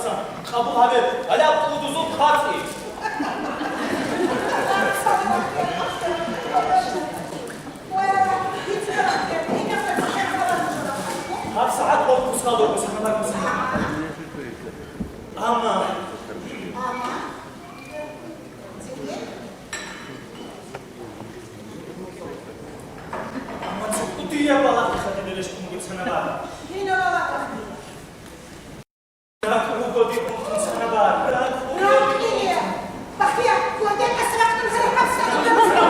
ხასან ყაბუჰავე ალა ყუდუზო ხატი هر ساعت با پوسخالو بسنم اما چه دیگه بالا خاطر دلش کنم بسنم اینو بابا راکو گودی بسنم راکیه بخیا گوده اسرقتون هر حفظه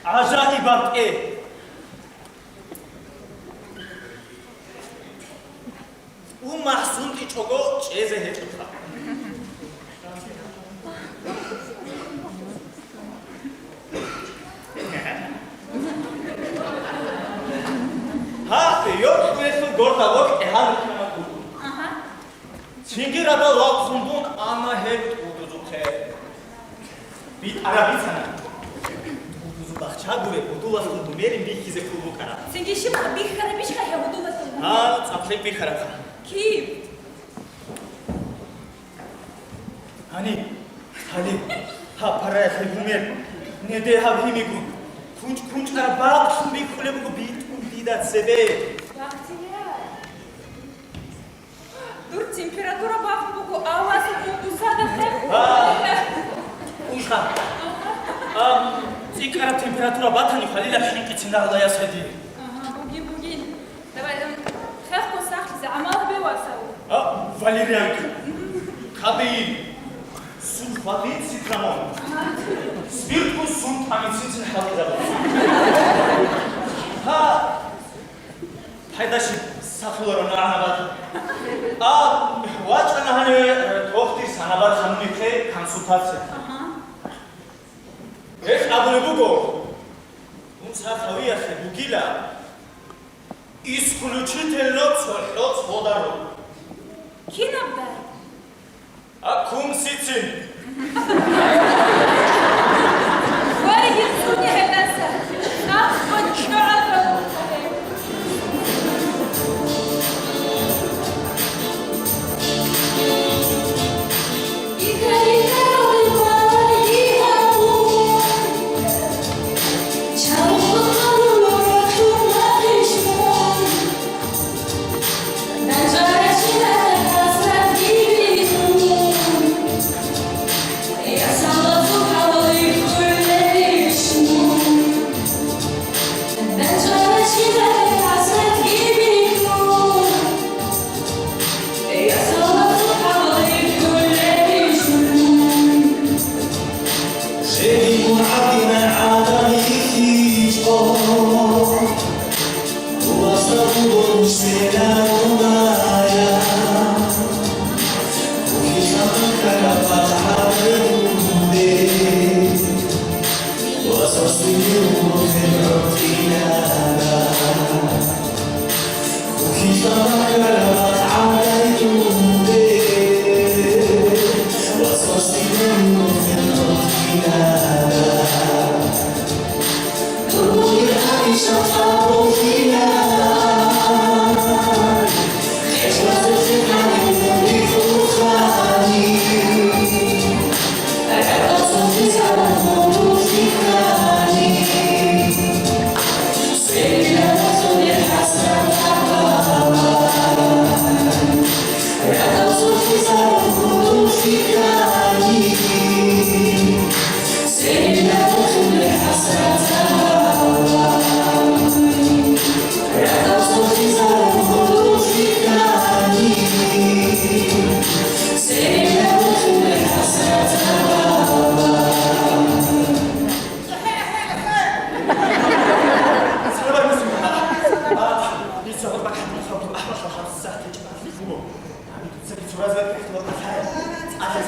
عجائبات ايه ومحسون تيچوگو چیزه هتوتا ها يوم كنتو غورتا وك اهان كما كوتو چينگيرادا لاخوندون انا هيت اودوزوخه بيت عربي سنا اودوزو باخچا گوره اودولاس خوندو ميرين بيخيزه كوبو كارا سنگيشي ما بيخره بيشكا يا ودولاس ها صافليك بيخرا كيف هاني ها پرای خيبومير نده ها بيميگون كونچ كارا باق شومي كولمگو بيت بيدات سبه Dur temperatura bakın bu avazı uzada ушха цикара температура батани халила хинкичинда алая сади bugün. Давай, хахко сахизе амал бевасау. валерианка кадеин сульфатит цитрамон спирту сульфамицин халила ха пайдаши сахлорона анабат ვაჭანაჰანე თოხტის ანაბარ ხანმიხე კონსულტაცია ეს აბლებუგო უმცა ხავია ხებუგილა ის ხულუჩიტელოც ხოდარო Kinabda. აკუმ სიცინ Вари гitsуни хедаса. Нахо чаадро.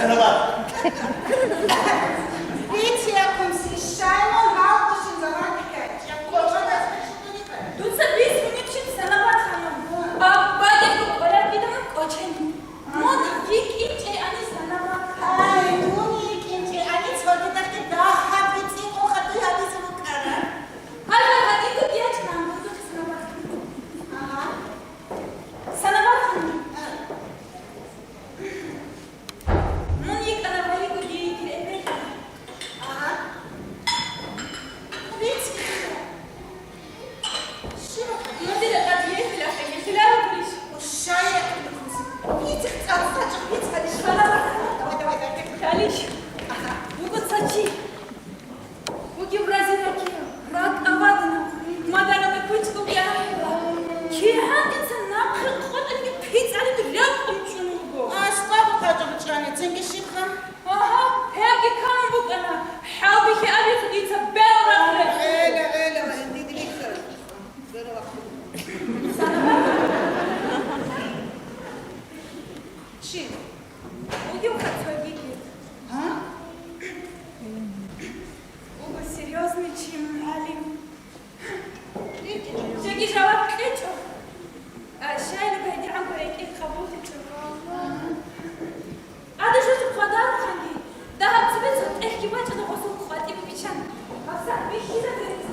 انا Чи? Уюха твои. А? Оба серьезный, чем Алим. Видите? Жаги жаваб кечо. Шайна байди ам барек ин кабултечо. Ада что подар ханди. Да хабцбет эхки бача да хосу хвати бичан. Афса бихиза дерис.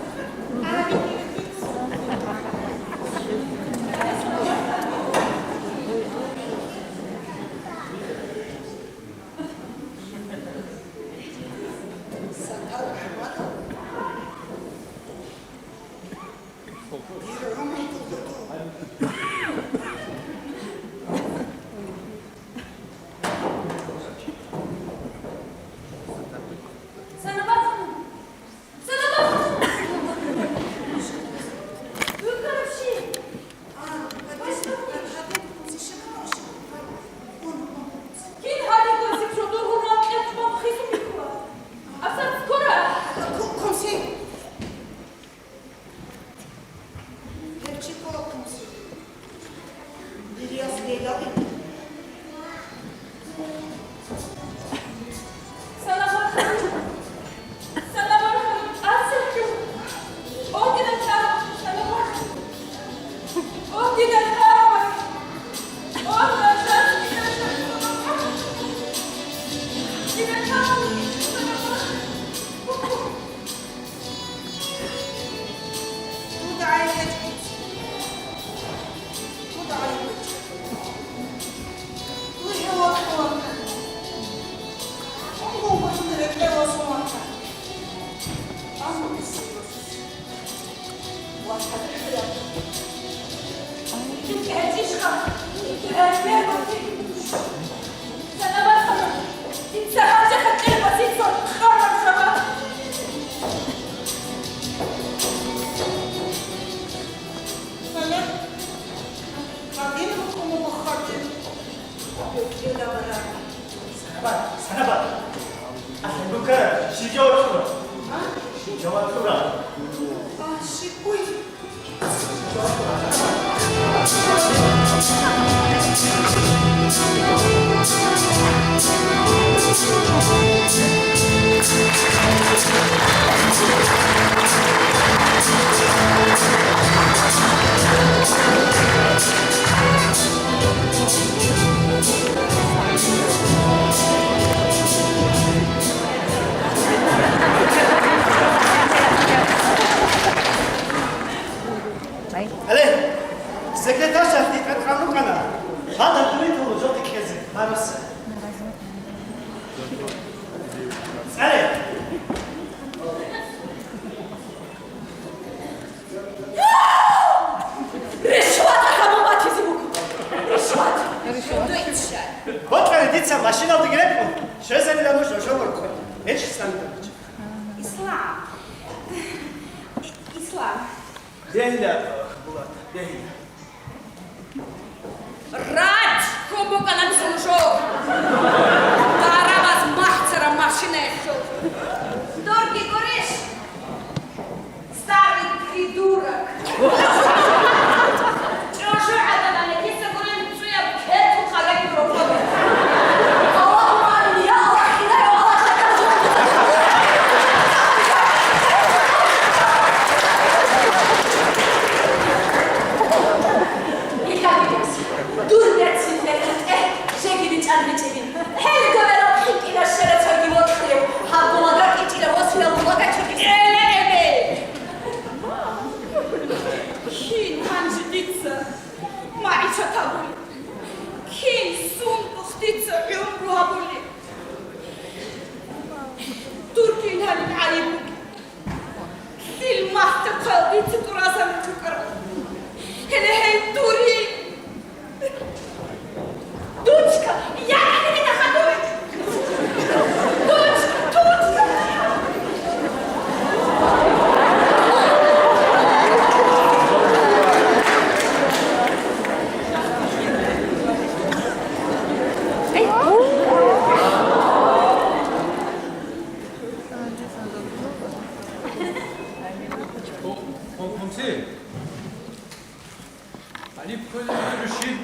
אני בכל הדרושים.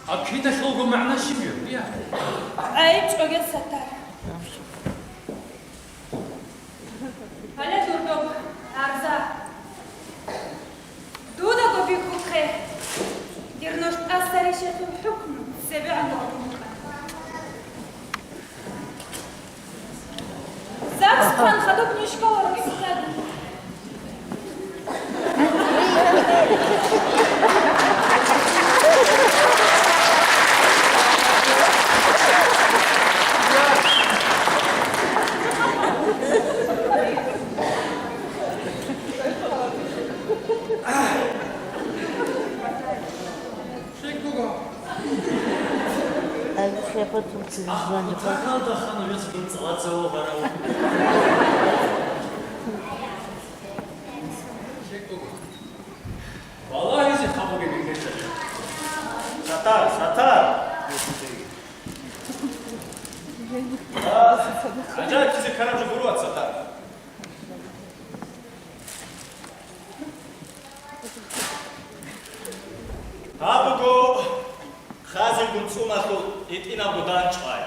أكيد خلقوا معنا شبيه يا عيب شوقت ستار هلا دوردوب عرضا دودا قبي كوخي ديرنوش أثري شيخ الحكم سبع نقطة زاكس كان خدوك نشكا ورقي بسادة תקל דחנו יוצאים צלת זהו בראו. والله إذا خبرك بكذا ساتار ساتار عجائب كذا كلام جبروت ساتار هابوكو خازن قنصومة يتقنا بدان شوي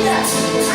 Yeah.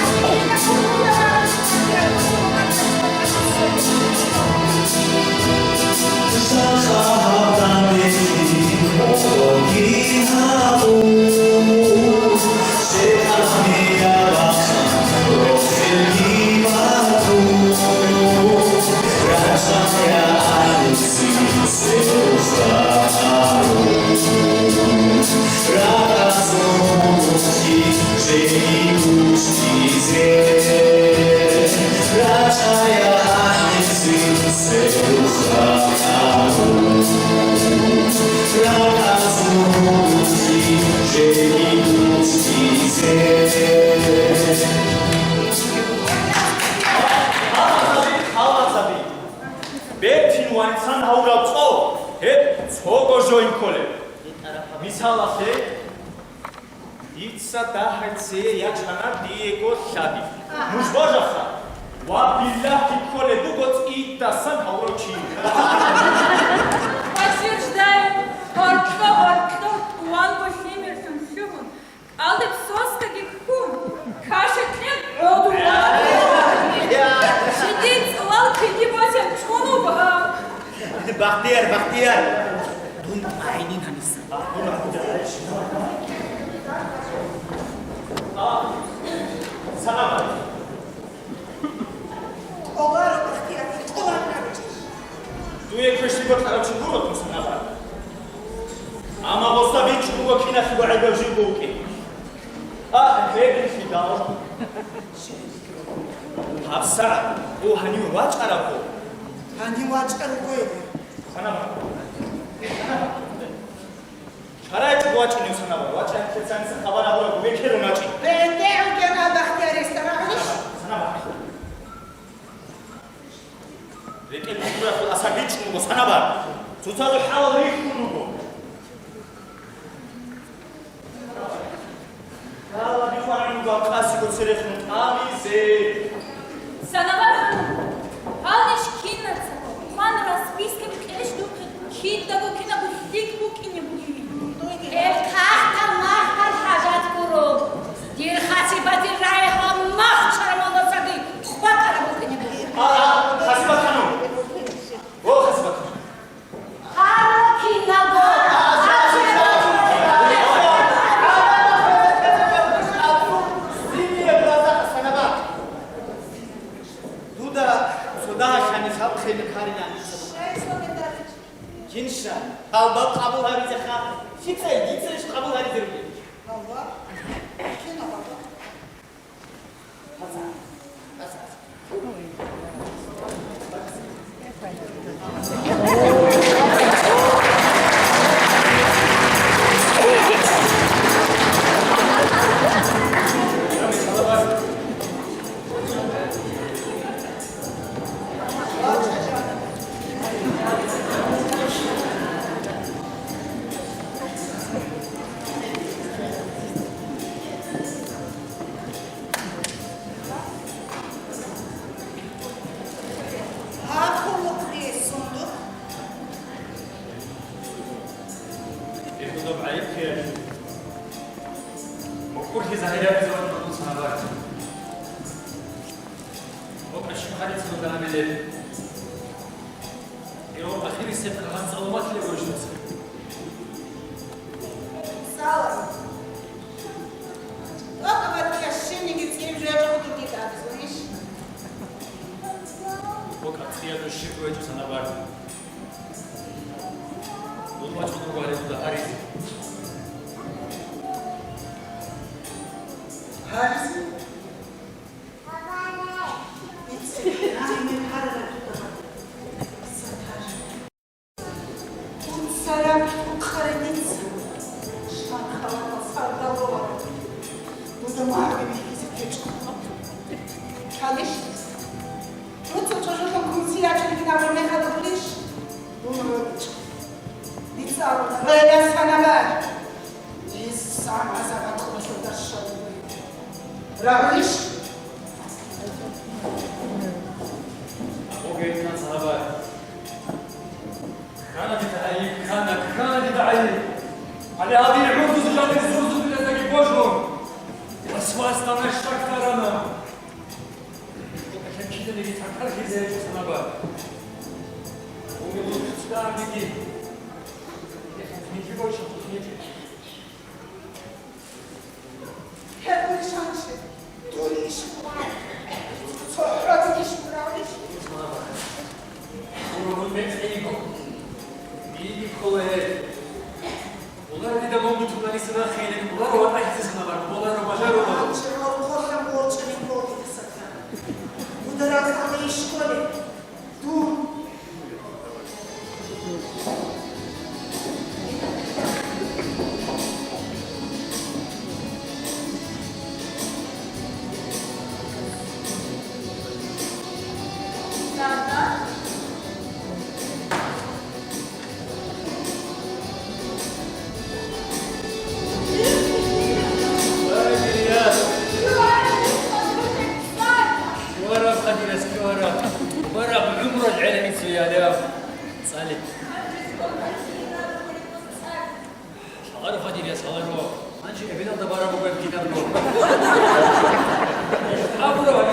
ვან სანაურავ წო ცოგო ჟოინკოლე მისალახე იცა დაჰეცე იაჩანა დიეგო შადი მუშბოჟახა ვა ბილაჰი კოლე დუგოც იტა სანაურავ ჩი Подтверждаю, Орто, Уан Бохимерсон, Шуман, Алдеп Состаги Хум, Каша Клен, Одуан, Шидит, Лалки, Дебасен, Чхунуба. Бахтияр дун айни наниса სანაბა Оларо Бахтияр, Оларо Бахтияр. Tu je kreši go taraču guro tu se napravi. Ama bosta biću go kina si go ebe živuki. A, hedi si dao. Hapsa, u hanju vačara po. Hani vačkaru koydu. Sanaba. Şarayçı go açınıyor sanaba. Vaçan kesan se xabara bura go bekero naçı. Bende ugena Bахтияр estarağış. Sanaba. Reke bura xo asa biću go sanaba. Tutsazo hawal rikunu go. Kala bifanu go qasi go serexnu qamize. Санавар Ханум, Алниш Киннаца, Ман распискем Кэш Дукин, Киндаго Кинабу Хикбу Кинебуки. التحت مخت حاجت برو دیر خطیبت رای ها مخت چرا مناسبی بکره بکنی خسیبت خانم. او خسیبت خانم. هر کی نبود Siniye braza sanaba Duda soda shani khab kheli kharina Kinsha alba qabul harize kha Şitsel gitseliş qabul harize rubi Allah. Kina baba. Hakoluk diye sunduk. يخطب عليك وكل ظاهرة بزوج نقول صنابات وقع شو حدث من كلام الليل يوم أخير السفر عن صلوات اللي وجود Sağ ol. Только вот я шинники цирим жречу худи так, знаешь? وقع خيال الشيخ ويجو صنابات والله شو نقول عليه ده حارس Harisi. Bitse. Cemin harara tutamadı. Satar. Sarak Karadeniz. Şan halama sardalova. Bu da mavi bir bizi geçti. Çalış. Lütfen çocuğun kumsiyatçılık namına kalabilir. Bunu öğreteceğim. Bir sağlık. Böyle sana ver. Biz sana zaman konuşurlar şöyle. Rahliş. وقعت من صنابات كانت تعيب كانت تعيب على هذه العروض زجاج الزوز بالأزاق بوجههم وسواس طنش تكترنا عشان كده اللي يتفكر في زي صنابات ويقول تستعب بيجي نيجي بوجه نيجي Hep bir şansı. Dur iş. Sonra iş bırakış. ومن بيتعيبهم بيجي كوهد والله إذا ما بتقولي سنا خيرك والله والله يحسسنا بارك والله ربنا Çırol korkan borçların borçları sakın. Bu da rakamı iş kole. Dur. Eliane, Sali. Salar Fadilya, salar o. Anca evin aldı bana bu ben gider bu. Ha burada var.